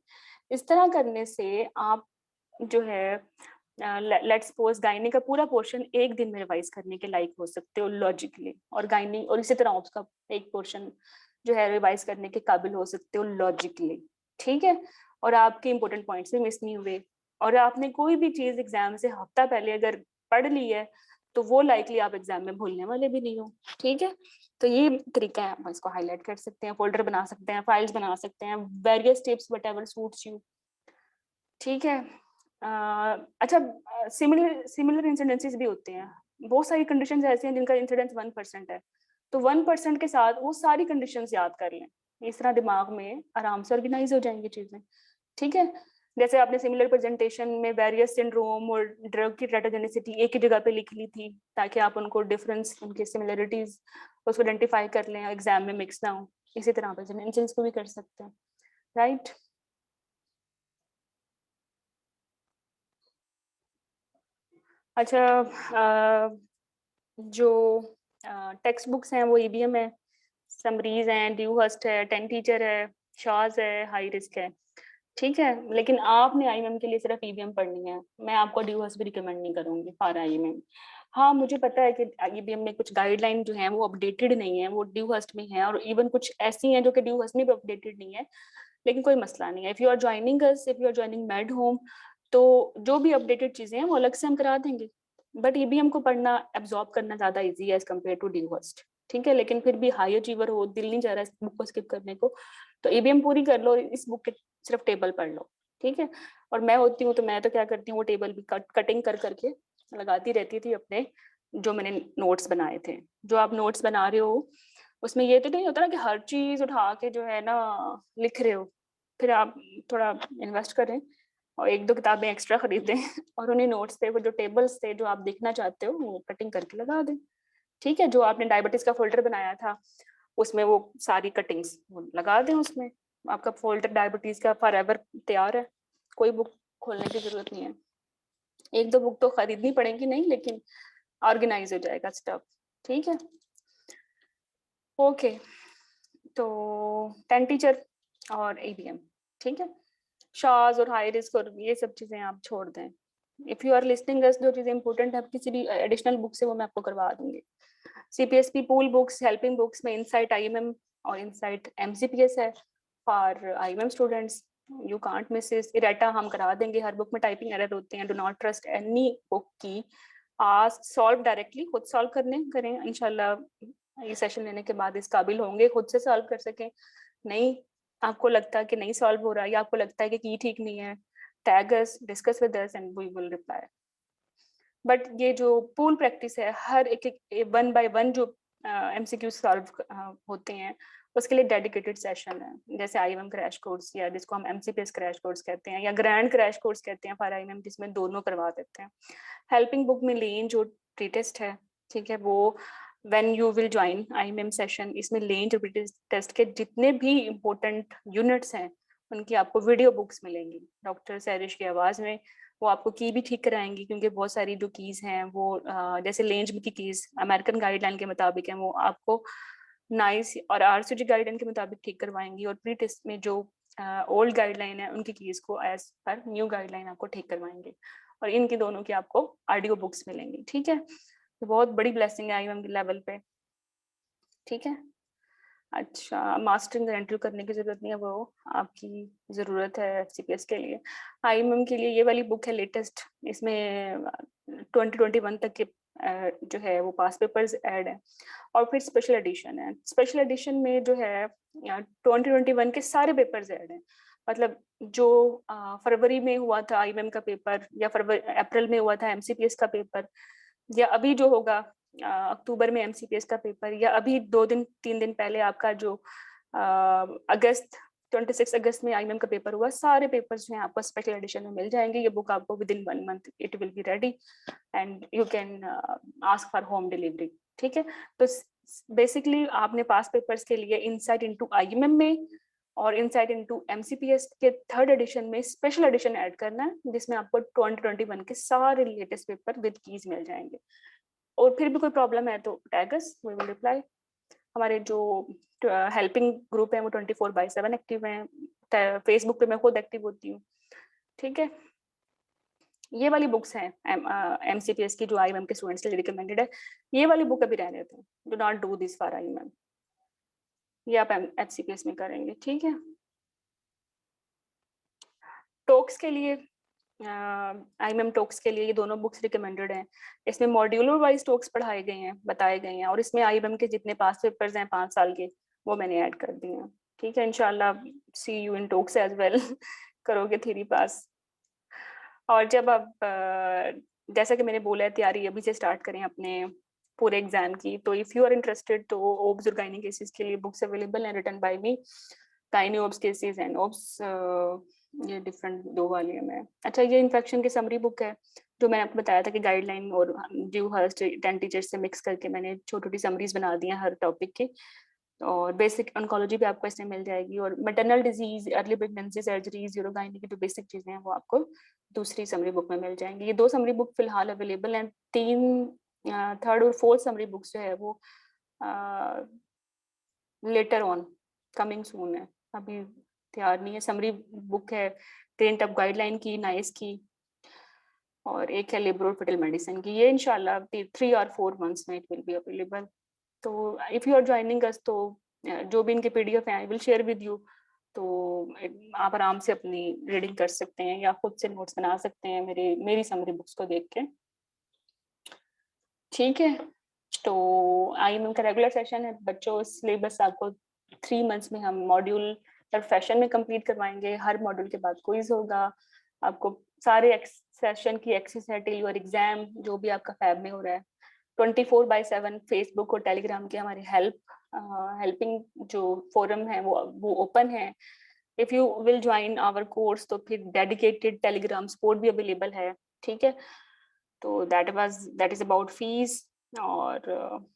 इस तरह करने से आप जो है लेट्स सपोज गायनी का पूरा पोर्शन एक दिन में रिवाइज करने के लायक हो सकते हो लॉजिकली, और गायनी और इसी तरह ऑप्स का एक पोर्शन जो है रिवाइज करने के काबिल हो सकते हो लॉजिकली। ठीक है, और आपके इंपॉर्टेंट पॉइंट्स भी मिस नहीं हुए, और आपने कोई भी चीज एग्जाम से हफ्ता पहले अगर पढ़ ली है तो वो लाइकली आप एग्जाम में भूलने वाले भी नहीं हो। ठीक है, तो ये तरीका है, आप इसको हाईलाइट कर सकते हैं, फोल्डर बना सकते हैं, फाइल्स बना सकते हैं, various tips whatever suits you. ठीक है, अच्छा, सिमिलर इंसिडेंसेस भी होते हैं। बहुत सारी कंडीशंस ऐसी हैं जिनका इंसिडेंस 1% है, तो 1% के साथ वो सारी कंडीशंस याद कर लें। इस तरह दिमाग में आराम से ऑर्गेनाइज हो जाएंगी चीजें। ठीक है, जैसे आपने सिमिलर प्रेजेंटेशन में वेरियस सिंड्रोम और ड्रग की टेट्राजेनिसिटी एक ही जगह पे लिख ली थी, ताकि आप उनको डिफरेंस, उनकी सिमिलरिटीज उसको आइडेंटिफाई कर लें, एग्जाम में मिक्स ना हो। इसी तरह प्रेजेंटेशंस को भी कर सकते हैं, राइट। अच्छा, जो टेक्स्ट बुक्स हैं वो ईबीएम है, समरीज हैं, ड्यू हर्स्ट है, 10 टीचर है, शाज है, हाई रिस्क है, ठीक है। लेकिन आपने आईएमएम के लिए सिर्फ ईबीएम पढ़नी है, मैं आपको ड्यू हर्स्ट भी रिकमेंड नहीं करूंगी फॉर आईएमएम। हाँ मुझे पता है कि ईबीएम में कुछ गाइडलाइन जो है वो अपडेटेड नहीं है, वो ड्यू हर्स्ट में है, और इवन कुछ ऐसी हैं जो कि ड्यू हर्स्ट में भी अपडेटेड नहीं है, लेकिन कोई मसला नहीं है। If you are joining us, if you are joining med home, तो जो भी अपडेटेड चीजें हैं वो अलग से हम करा देंगे, बट ईबीएम को पढ़ना एब्जॉर्ब करना ज्यादा इजी है as compare to Dewhurst, ठीक है। लेकिन फिर भी हाई अचीवर हो, दिल नहीं जा रहा है इस बुक को स्किप करने को, तो ईबीएम पूरी कर लो, इस बुक के सिर्फ टेबल पढ़ लो, ठीक है। और मैं होती हूँ तो मैं तो क्या करती हूँ, वो टेबल भी कटिंग कर करके लगाती रहती थी अपने, जो मैंने नोट्स बनाए थे। जो आप नोट्स बना रहे हो उसमें ये तो नहीं होता ना कि हर चीज उठा के जो है ना लिख रहे हो, फिर आप थोड़ा इन्वेस्ट करें और एक दो किताबें एक्स्ट्रा खरीदें और उन्हीं नोट्स पे वो जो टेबल्स थे जो आप देखना चाहते हो वो कटिंग करके लगा दें, ठीक है। जो आपने डायबिटीज का फोल्डर बनाया था उसमें वो सारी कटिंग्स लगा दें उसमें, आपका फोल्डर डायबिटीज का फॉर एवर तैयार है, कोई बुक खोलने की जरूरत नहीं है। एक दो बुक तो खरीदनी पड़ेगी नहीं, लेकिन ऑर्गेनाइज हो जाएगा स्टफ, ठीक है। ओके, तो 10 टीचर और एबीएम, ठीक है। शाज और हाई रिस्क और ये सब चीजें आप छोड़ दें। इफ यू आर लिस्टिंग अस, जो चीजें इंपॉर्टेंट है किसी भी एडिशनल बुक से वो मैं आपको करवा दूंगी। CPSP pool books, helping books में इनसाइट आईएमएम और इनसाइट एमसीपीएस है for IMM students, you can't miss it. Areata हम करा देंगे, हर बुक में टाइपिंग एरर होते हैं, do not trust any book की, आस्क सॉल्व डायरेक्टली, खुद सॉल्व करने करें इंशाल्लाह। ये सेशन लेने के बाद इस काबिल होंगे खुद से सॉल्व कर सकें। नहीं आपको लगता है कि नहीं सॉल्व हो रहा, या आपको लगता है कि की ठीक नहीं है, tag us, discuss with us and we will reply. But ये जो पूल प्रैक्टिस है, हर एक वन बाय वन जो एमसीक्यू सॉल्व होते हैं उसके लिए डेडिकेटेड सेशन है, जैसे आईएमएम क्रैश कोर्स, या जिसको हम एमसीपीएस क्रैश कोर्स कहते हैं, या ग्रैंड क्रैश कोर्स कहते हैं फॉर आईएमएम, जिसमें दोनों करवा देते हैं। हेल्पिंग बुक में लेन जो प्री टेस्ट है, ठीक है, वो when you will join IMM session, इसमें लेन जो प्री टेस्ट के जितने भी इम्पोर्टेंट यूनिट्स हैं उनकी आपको वीडियो बुक्स मिलेंगी डॉक्टर सैरिश की आवाज में। वो आपको की भी ठीक कराएंगी, क्योंकि बहुत सारी जो कीज हैं वो जैसे लेंज की कीज अमेरिकन गाइडलाइन के मुताबिक है, वो आपको नाइस और आरसीजी गाइडलाइन के मुताबिक ठीक करवाएंगी, और प्री टेस्ट में जो ओल्ड गाइडलाइन है उनकी कीज को एज पर न्यू गाइडलाइन आपको ठीक करवाएंगे, और इनकी दोनों की आपको ऑडियो बुक्स मिलेंगी, ठीक है। तो बहुत बड़ी ब्लेसिंग है आईएमएम के लेवल पे, ठीक है। अच्छा, मास्टरिंग एंट्री करने की जरूरत नहीं है, वो आपकी जरूरत है सीपीएस के लिए। आईएमएम के लिए ये वाली बुक है लेटेस्ट, इसमें 2021 तक के जो है वो पास पेपर्स ऐड है, और फिर स्पेशल एडिशन है। स्पेशल एडिशन में जो है 2021 के सारे पेपर्स ऐड हैं, मतलब जो फरवरी में हुआ था आईएमएम का पेपर, या फरवरी अप्रैल में हुआ था एमसीपीएस का पेपर, या अभी जो होगा अक्टूबर में एमसीपीएस का पेपर, या अभी 2 दिन 3 दिन पहले आपका जो अगस्त 26 अगस्त में आईएमएम का पेपर हुआ, सारे पेपर्स जो हैं आपको स्पेशल एडिशन में मिल जाएंगे। ये बुक आपको with in 1 month it will be ready and you can ask for home delivery, ठीक है। तो बेसिकली आपने पास पेपर्स के लिए इनसाइट इनटू आईएमएम में और इनसाइट इनटू एमसीपीएस के थर्ड एडिशन में स्पेशल एडिशन ऐड करना है, जिसमें आपको 2021 के सारे लेटेस्ट पेपर विद कीज मिल जाएंगे। और फिर भी कोई प्रॉब्लम है तो tag us, we will reply. हमारे जो हेल्पिंग ग्रुप है वो 24/7 एक्टिव हैं, फेसबुक पे मैं खुद एक्टिव होती हूँ, ठीक है। ये वाली बुक्स हैं एमसीपीएस की जो आईएमएम के स्टूडेंट्स के लिए रिकमेंडेड है। ये वाली बुक अभी रहने देते हैं, do not do this for IMM, ये आप एमसीपीएस में करेंगे, ठीक है। टॉक्स के लिए आईएमएम टॉक्स के लिए ये दोनों बुक्स रिकमेंडेड हैं। इसमें मॉड्यूलर वाइज टॉक्स पढ़ाए गए हैं, बताए गए हैं, और इसमें आईएमएम के जितने पास पेपर्स हैं 5 साल के वो मैंने ऐड कर दिए हैं, ठीक है। इंशाल्लाह see you in TOACS as well करोगे थ्योरी पास। और जब आप जैसा कि मैंने बोला है, तैयारी अभी से स्टार्ट करें अपने पूरे एग्जाम की। तो इफ यू आर इंटरेस्टेड तो ओब्स और गायनी केसेस के लिए बुक्स अवेलेबल हैं written by me, gynae obs cases and obs, ये डिफरेंट 2 वॉल्यूम है। अच्छा, ये इन्फेक्शन की समरी बुक है, जो मैंने आपको बताया था कि गाइडलाइन और ड्यू हर्स्ट 10 टीचर्स से मिक्स करके मैंने छोटी छोटी समरीज बना दी हैं हर टॉपिक की। और बेसिक ऑन्कोलॉजी भी आपको इसमें मिल जाएगी, और maternal disease, early pregnancy, surgeries, urogynae की जो बेसिक चीजें हैं वो आपको दूसरी समरी बुक में मिल जाएंगी। ये 2 समरी बुक फिलहाल अवेलेबल हैं। 3 थर्ड और फोर्थ समरी बुक्स जो है वो लेटर ऑन कमिंग सून है, अभी तैयार नहीं है। समरी बुक है ग्रेन टफ गाइडलाइन की, नाइस की, और एक है लिबरल फेटल मेडिसिन की। ये इंशाल्लाह 3 और 4 मंथ्स में इट विल बी अवेलेबल। तो if you are joining us, तो जो भी इनके पीडीएफ हैं I will share with you, तो आप आराम से अपनी रीडिंग कर सकते हैं या खुद से नोट्स बना सकते हैं मेरी समरी बुक्स को देख के। ठीक है, तो आईएमएम का रेगुलर सेशन है बच्चों, सिलेबस आपको 3 मंथ्स में हम मॉड्यूल सेशन में कंप्लीट करवाएंगे। हर मॉड्यूल के बाद क्विज होगा, आपको सारे सेशन की एक्सेस है टिल योर एग्जाम, जो भी आपका फैब में हो रहा है। 24/7 फेसबुक और टेलीग्राम के हमारे हेल्पिंग जो फोरम है वो ओपन है। If you will join our course तो फिर डेडिकेटेड टेलीग्राम सपोर्ट भी अवेलेबल है। ठीक है, तो दैट इज अबाउट फीस। और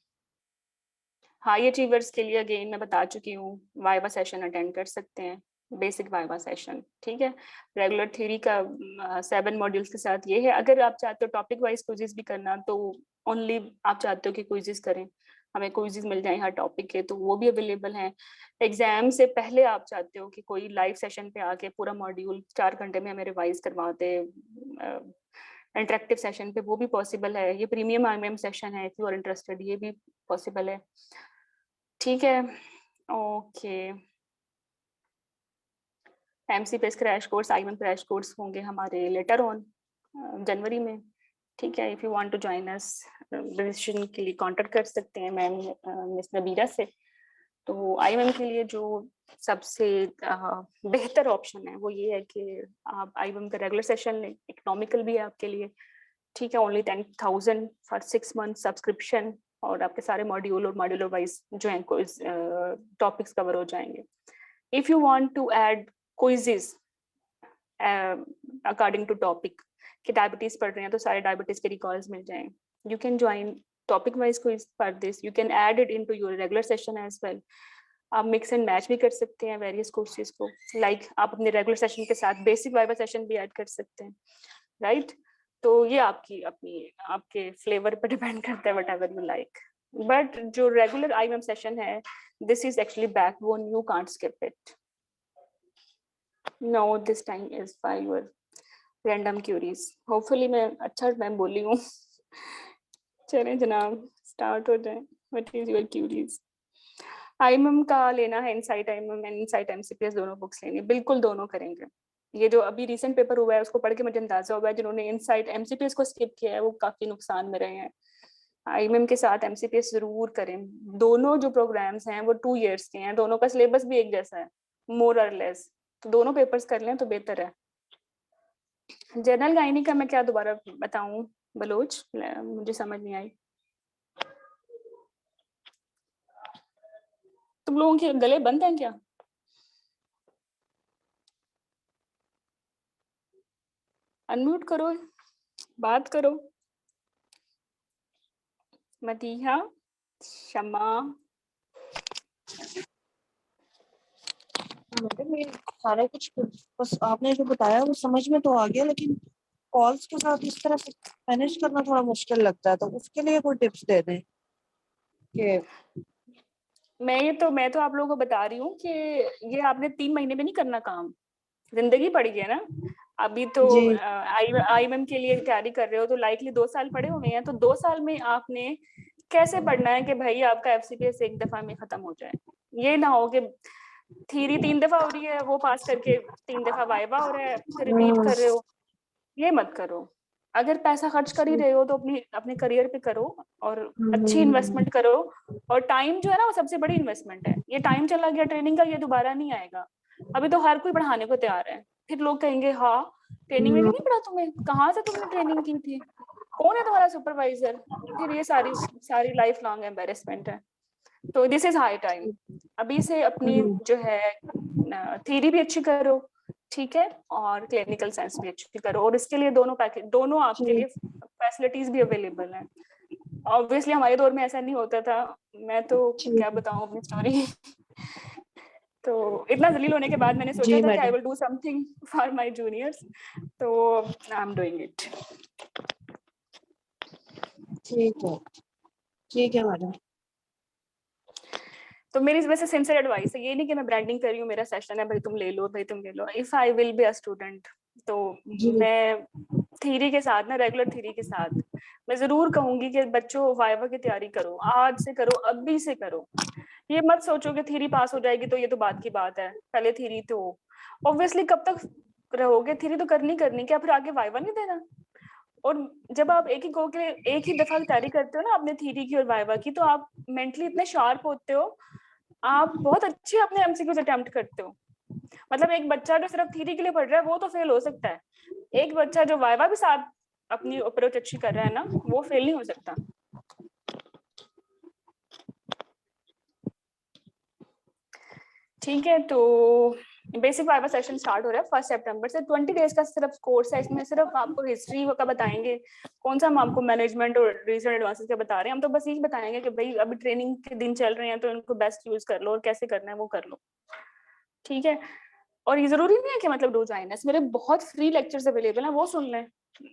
हाई अचीवर्स के लिए अगेन मैं बता चुकी हूँ, वाइवा सेशन अटेंड कर सकते हैं, बेसिक वाइवा सेशन। ठीक है, रेगुलर थ्योरी का 7 मॉड्यूल्स के साथ ये है। अगर आप चाहते हो टॉपिक वाइज क्विज़ेस भी करना, तो ओनली आप चाहते हो कि क्विज़ेस करें, हमें क्विज़ेस मिल जाए हर टॉपिक के, तो वो भी अवेलेबल हैं। एग्जाम से पहले आप चाहते हो कि कोई लाइव सेशन पे आके पूरा मॉड्यूल 4 घंटे में हमें रिवाइज करवा दे इंटरेक्टिव सेशन पे, वो भी पॉसिबल है। ये प्रीमियम आईएमएम सेशन है, इफ यू आर इंटरेस्टेड, ये भी पॉसिबल है। ठीक है, okay. MCPS crash course, IMM crash course होंगे हमारे लेटर ऑन जनवरी में। ठीक है, if you want to join us, registration के लिए कांटेक्ट कर सकते हैं मैम मिस नबीरा से। तो आईएमएम के लिए जो सबसे बेहतर ऑप्शन है वो ये है कि आप आईएमएम का रेगुलर सेशन लें, इकोनॉमिकल भी है आपके लिए। ठीक है, ओनली 10,000 फॉर 6 मंथ सब्सक्रिप्शन, और आपके सारे मॉड्यूल और मॉड्यूलर वाइज जो है टॉपिक्स कवर हो जाएंगे। If you want to add quizzes according to topic, कि डायबिटीज पढ़ रहे हैं तो सारे डायबिटीज के रिकॉर्ड्स मिल जाएं, you can join topic wise quiz for this, you can add it into your regular session as well. आप मिक्स एंड मैच भी कर सकते हैं वेरियस कोर्सेज को, लाइक आप अपने रेगुलर सेशन के साथ बेसिक वाइवा सेशन भी ऐड कर सकते हैं, राइट? तो ये आपकी अपनी आपके फ्लेवर पर डिपेंड करता है, whatever you like. But जो रेगुलर आईएमएम सेशन है, this is actually backbone, you can't skip it. No, this time is for your random queries. Hopefully मैं बोली हूँ। चलें जनाब, स्टार्ट हो जाए। What is your queries? IMM का लेना है, insight IMM and insight MCPS दोनों बुक्स लेंगे, बिल्कुल दोनों करेंगे। ये जो अभी रिसेंट पेपर हुआ है उसको पढ़ के मुझे अंदाजा हुआ है जिन्होंने इनसाइट एमसीपीएस को स्किप किया है वो काफी नुकसान में रहे हैं। आईएमएम के साथ एमसीपीएस जरूर करें। दोनों जो प्रोग्राम्स हैं वो 2 years के हैं, दोनों का सिलेबस भी एक जैसा है, मोर और लेस, तो दोनों पेपर्स कर लें तो बेहतर है। जनरल गायनी का मैं क्या दोबारा बताऊं बलोच, मुझे समझ नहीं आई। तुम लोगों के गले बंद हैं क्या? अनम्यूट करो, बात करो। मदीहा, शमा। मैडम ये सारा कुछ बस आपने जो बताया वो समझ में तो आ गया, लेकिन कॉल्स के साथ इस तरह से मैनेज करना थोड़ा मुश्किल लगता है, तो उसके लिए कोई टिप्स दे दें कि मैं तो आप लोगों को बता रही हूँ कि ये आपने 3 महीने में नहीं करना काम, जिंदगी पड़ी है ना। अभी तो जी आईएमएम के लिए तैयारी कर रहे हो तो लाइकली 2 साल पड़े हुए हैं, तो 2 साल में आपने कैसे पढ़ना है कि भाई आपका एफसीपीएस एक दफा में खत्म हो जाए। ये ना हो कि थ्योरी 3 दफा हो रही है, वो पास करके 3 दफा वाइवा हो रहा है, फिर रिपीट कर रहे हो। ये मत करो। अगर पैसा खर्च कर ही रहे हो तो अपने करियर पे करो और अच्छी इन्वेस्टमेंट करो। और टाइम जो है ना वो सबसे बड़ी इन्वेस्टमेंट है। ये टाइम चला गया ट्रेनिंग का, ये दोबारा नहीं आएगा। अभी तो हर कोई पढ़ाने को तैयार है, फिर लोग कहेंगे हाँ ट्रेनिंग में नहीं पढ़ा तुम्हें, कहाँ से तुमने ट्रेनिंग की थी, कौन है तुम्हारा सुपरवाइजर, फिर ये सारी सारी लाइफ लॉन्ग एम्बेरसमेंट है। तो दिस इज हाई टाइम, अभी से अपनी जो है थ्योरी भी अच्छी करो, ठीक है, और क्लिनिकल साइंस भी अच्छी करो। और इसके लिए दोनों आपके लिए फैसिलिटीज भी अवेलेबल हैं। ऑब्वियसली हमारे दौर में ऐसा नहीं होता था, मैं तो ठीक क्या है। बताऊं अपनी स्टोरी। तो इतना जलील होने के बाद मैंने सोचा जी था कि I madam. Will do something for my juniors, तो आई एम डूइंग इट। ठीक है मैडम। तो मेरी वैसे सिंसियर एडवाइस है, ये नहीं कि मैं ब्रांडिंग कर रही हूँ, मेरा सेशन है भाई तुम ले लो, भाई तुम ले लो। If I will be a student, तो जी मैं थ्योरी के साथ ना, रेगुलर थ्योरी के साथ मैं जरूर कहूंगी कि बच्चों वाइवा की तैयारी करो, आज से करो, अभी से करो। ये मत सोचो कि थ्योरी पास हो जाएगी तो ये तो बात की बात है, पहले थ्योरी तो ऑब्वियसली कब तक रहोगे, थ्योरी तो करनी करनी, क्या फिर आगे वाइवा नहीं देना? और जब आप एक ही गो के एक ही दफा तैयारी करते हो ना अपने थ्योरी की और वाइवा की, तो आप मेंटली इतने शार्प होते हो, आप बहुत अच्छे अपने एमसीक्यूज अटेम्प्ट करते हो। मतलब एक बच्चा जो सिर्फ थ्योरी के लिए पढ़ रहा है वो तो फेल हो सकता है, एक बच्चा जो वाइवा भी साथ अपनी अप्रोच अच्छी कर रहा है ना, वो फेल नहीं हो सकता। ठीक है, तो बेसिक वाइवा सेशन स्टार्ट हो रहा है 1 सितंबर से। 20 डेज का सिर्फ कोर्स है, इसमें सिर्फ आपको हिस्ट्री का बताएंगे, कौन सा हम आपको मैनेजमेंट और रिसेंट एडवांसेस का बता रहे हैं। हम तो बस यही बताएंगे कि भाई अभी ट्रेनिंग के दिन चल रहे हैं तो इनको बेस्ट यूज कर लो, और कैसे करना है वो कर लो। ठीक है, और ये जरूरी नहीं है कि मतलब रोज आए, मेरे बहुत फ्री लेक्चर्स अवेलेबल हैं, वो सुन लें।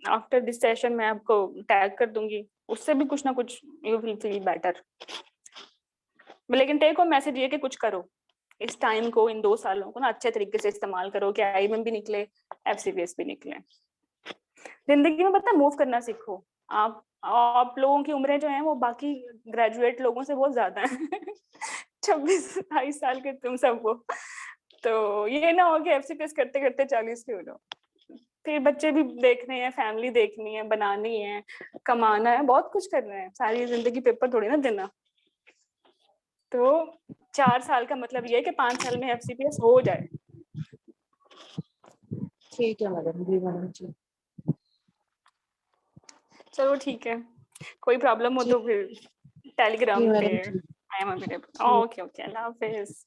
आफ्टर दिस सेशन मैं आपको टैग कर दूंगी, उससे भी कुछ ना कुछ यू विल फील बेटर। लेकिन टेक होम मैसेज ये कि कुछ करो, इस टाइम को, इन 2 सालों को ना अच्छे तरीके से इस्तेमाल करो कि आईएमएम भी निकले, एफसीपीएस भी निकले। जिंदगी में पता है मूव करना सीखो। आप लोगों की उम्रें जो हैं वो बाकी ग्रेजुएट लोगों से बहुत ज्यादा है। 26-28 साल के तुम सब हो, तो ये ना हो कि एफसीपीएस करते करते 40 के हो जाओ। फिर बच्चे भी देखने हैं, फैमिली देखनी है, बनानी है, कमाना है, बहुत कुछ करना है, सारी जिंदगी पेपर थोड़ी ना देना। तो 4 साल का मतलब ये है कि 5 साल में एफसीपीएस हो जाए। ठीक है मैडम। जी मैडम जी। चलो ठीक है, कोई प्रॉब्लम हो जी तो फिर जी टेलीग्राम पे मैडम जी। I am available. जी ओके ओके, अल्लाह हाफिज।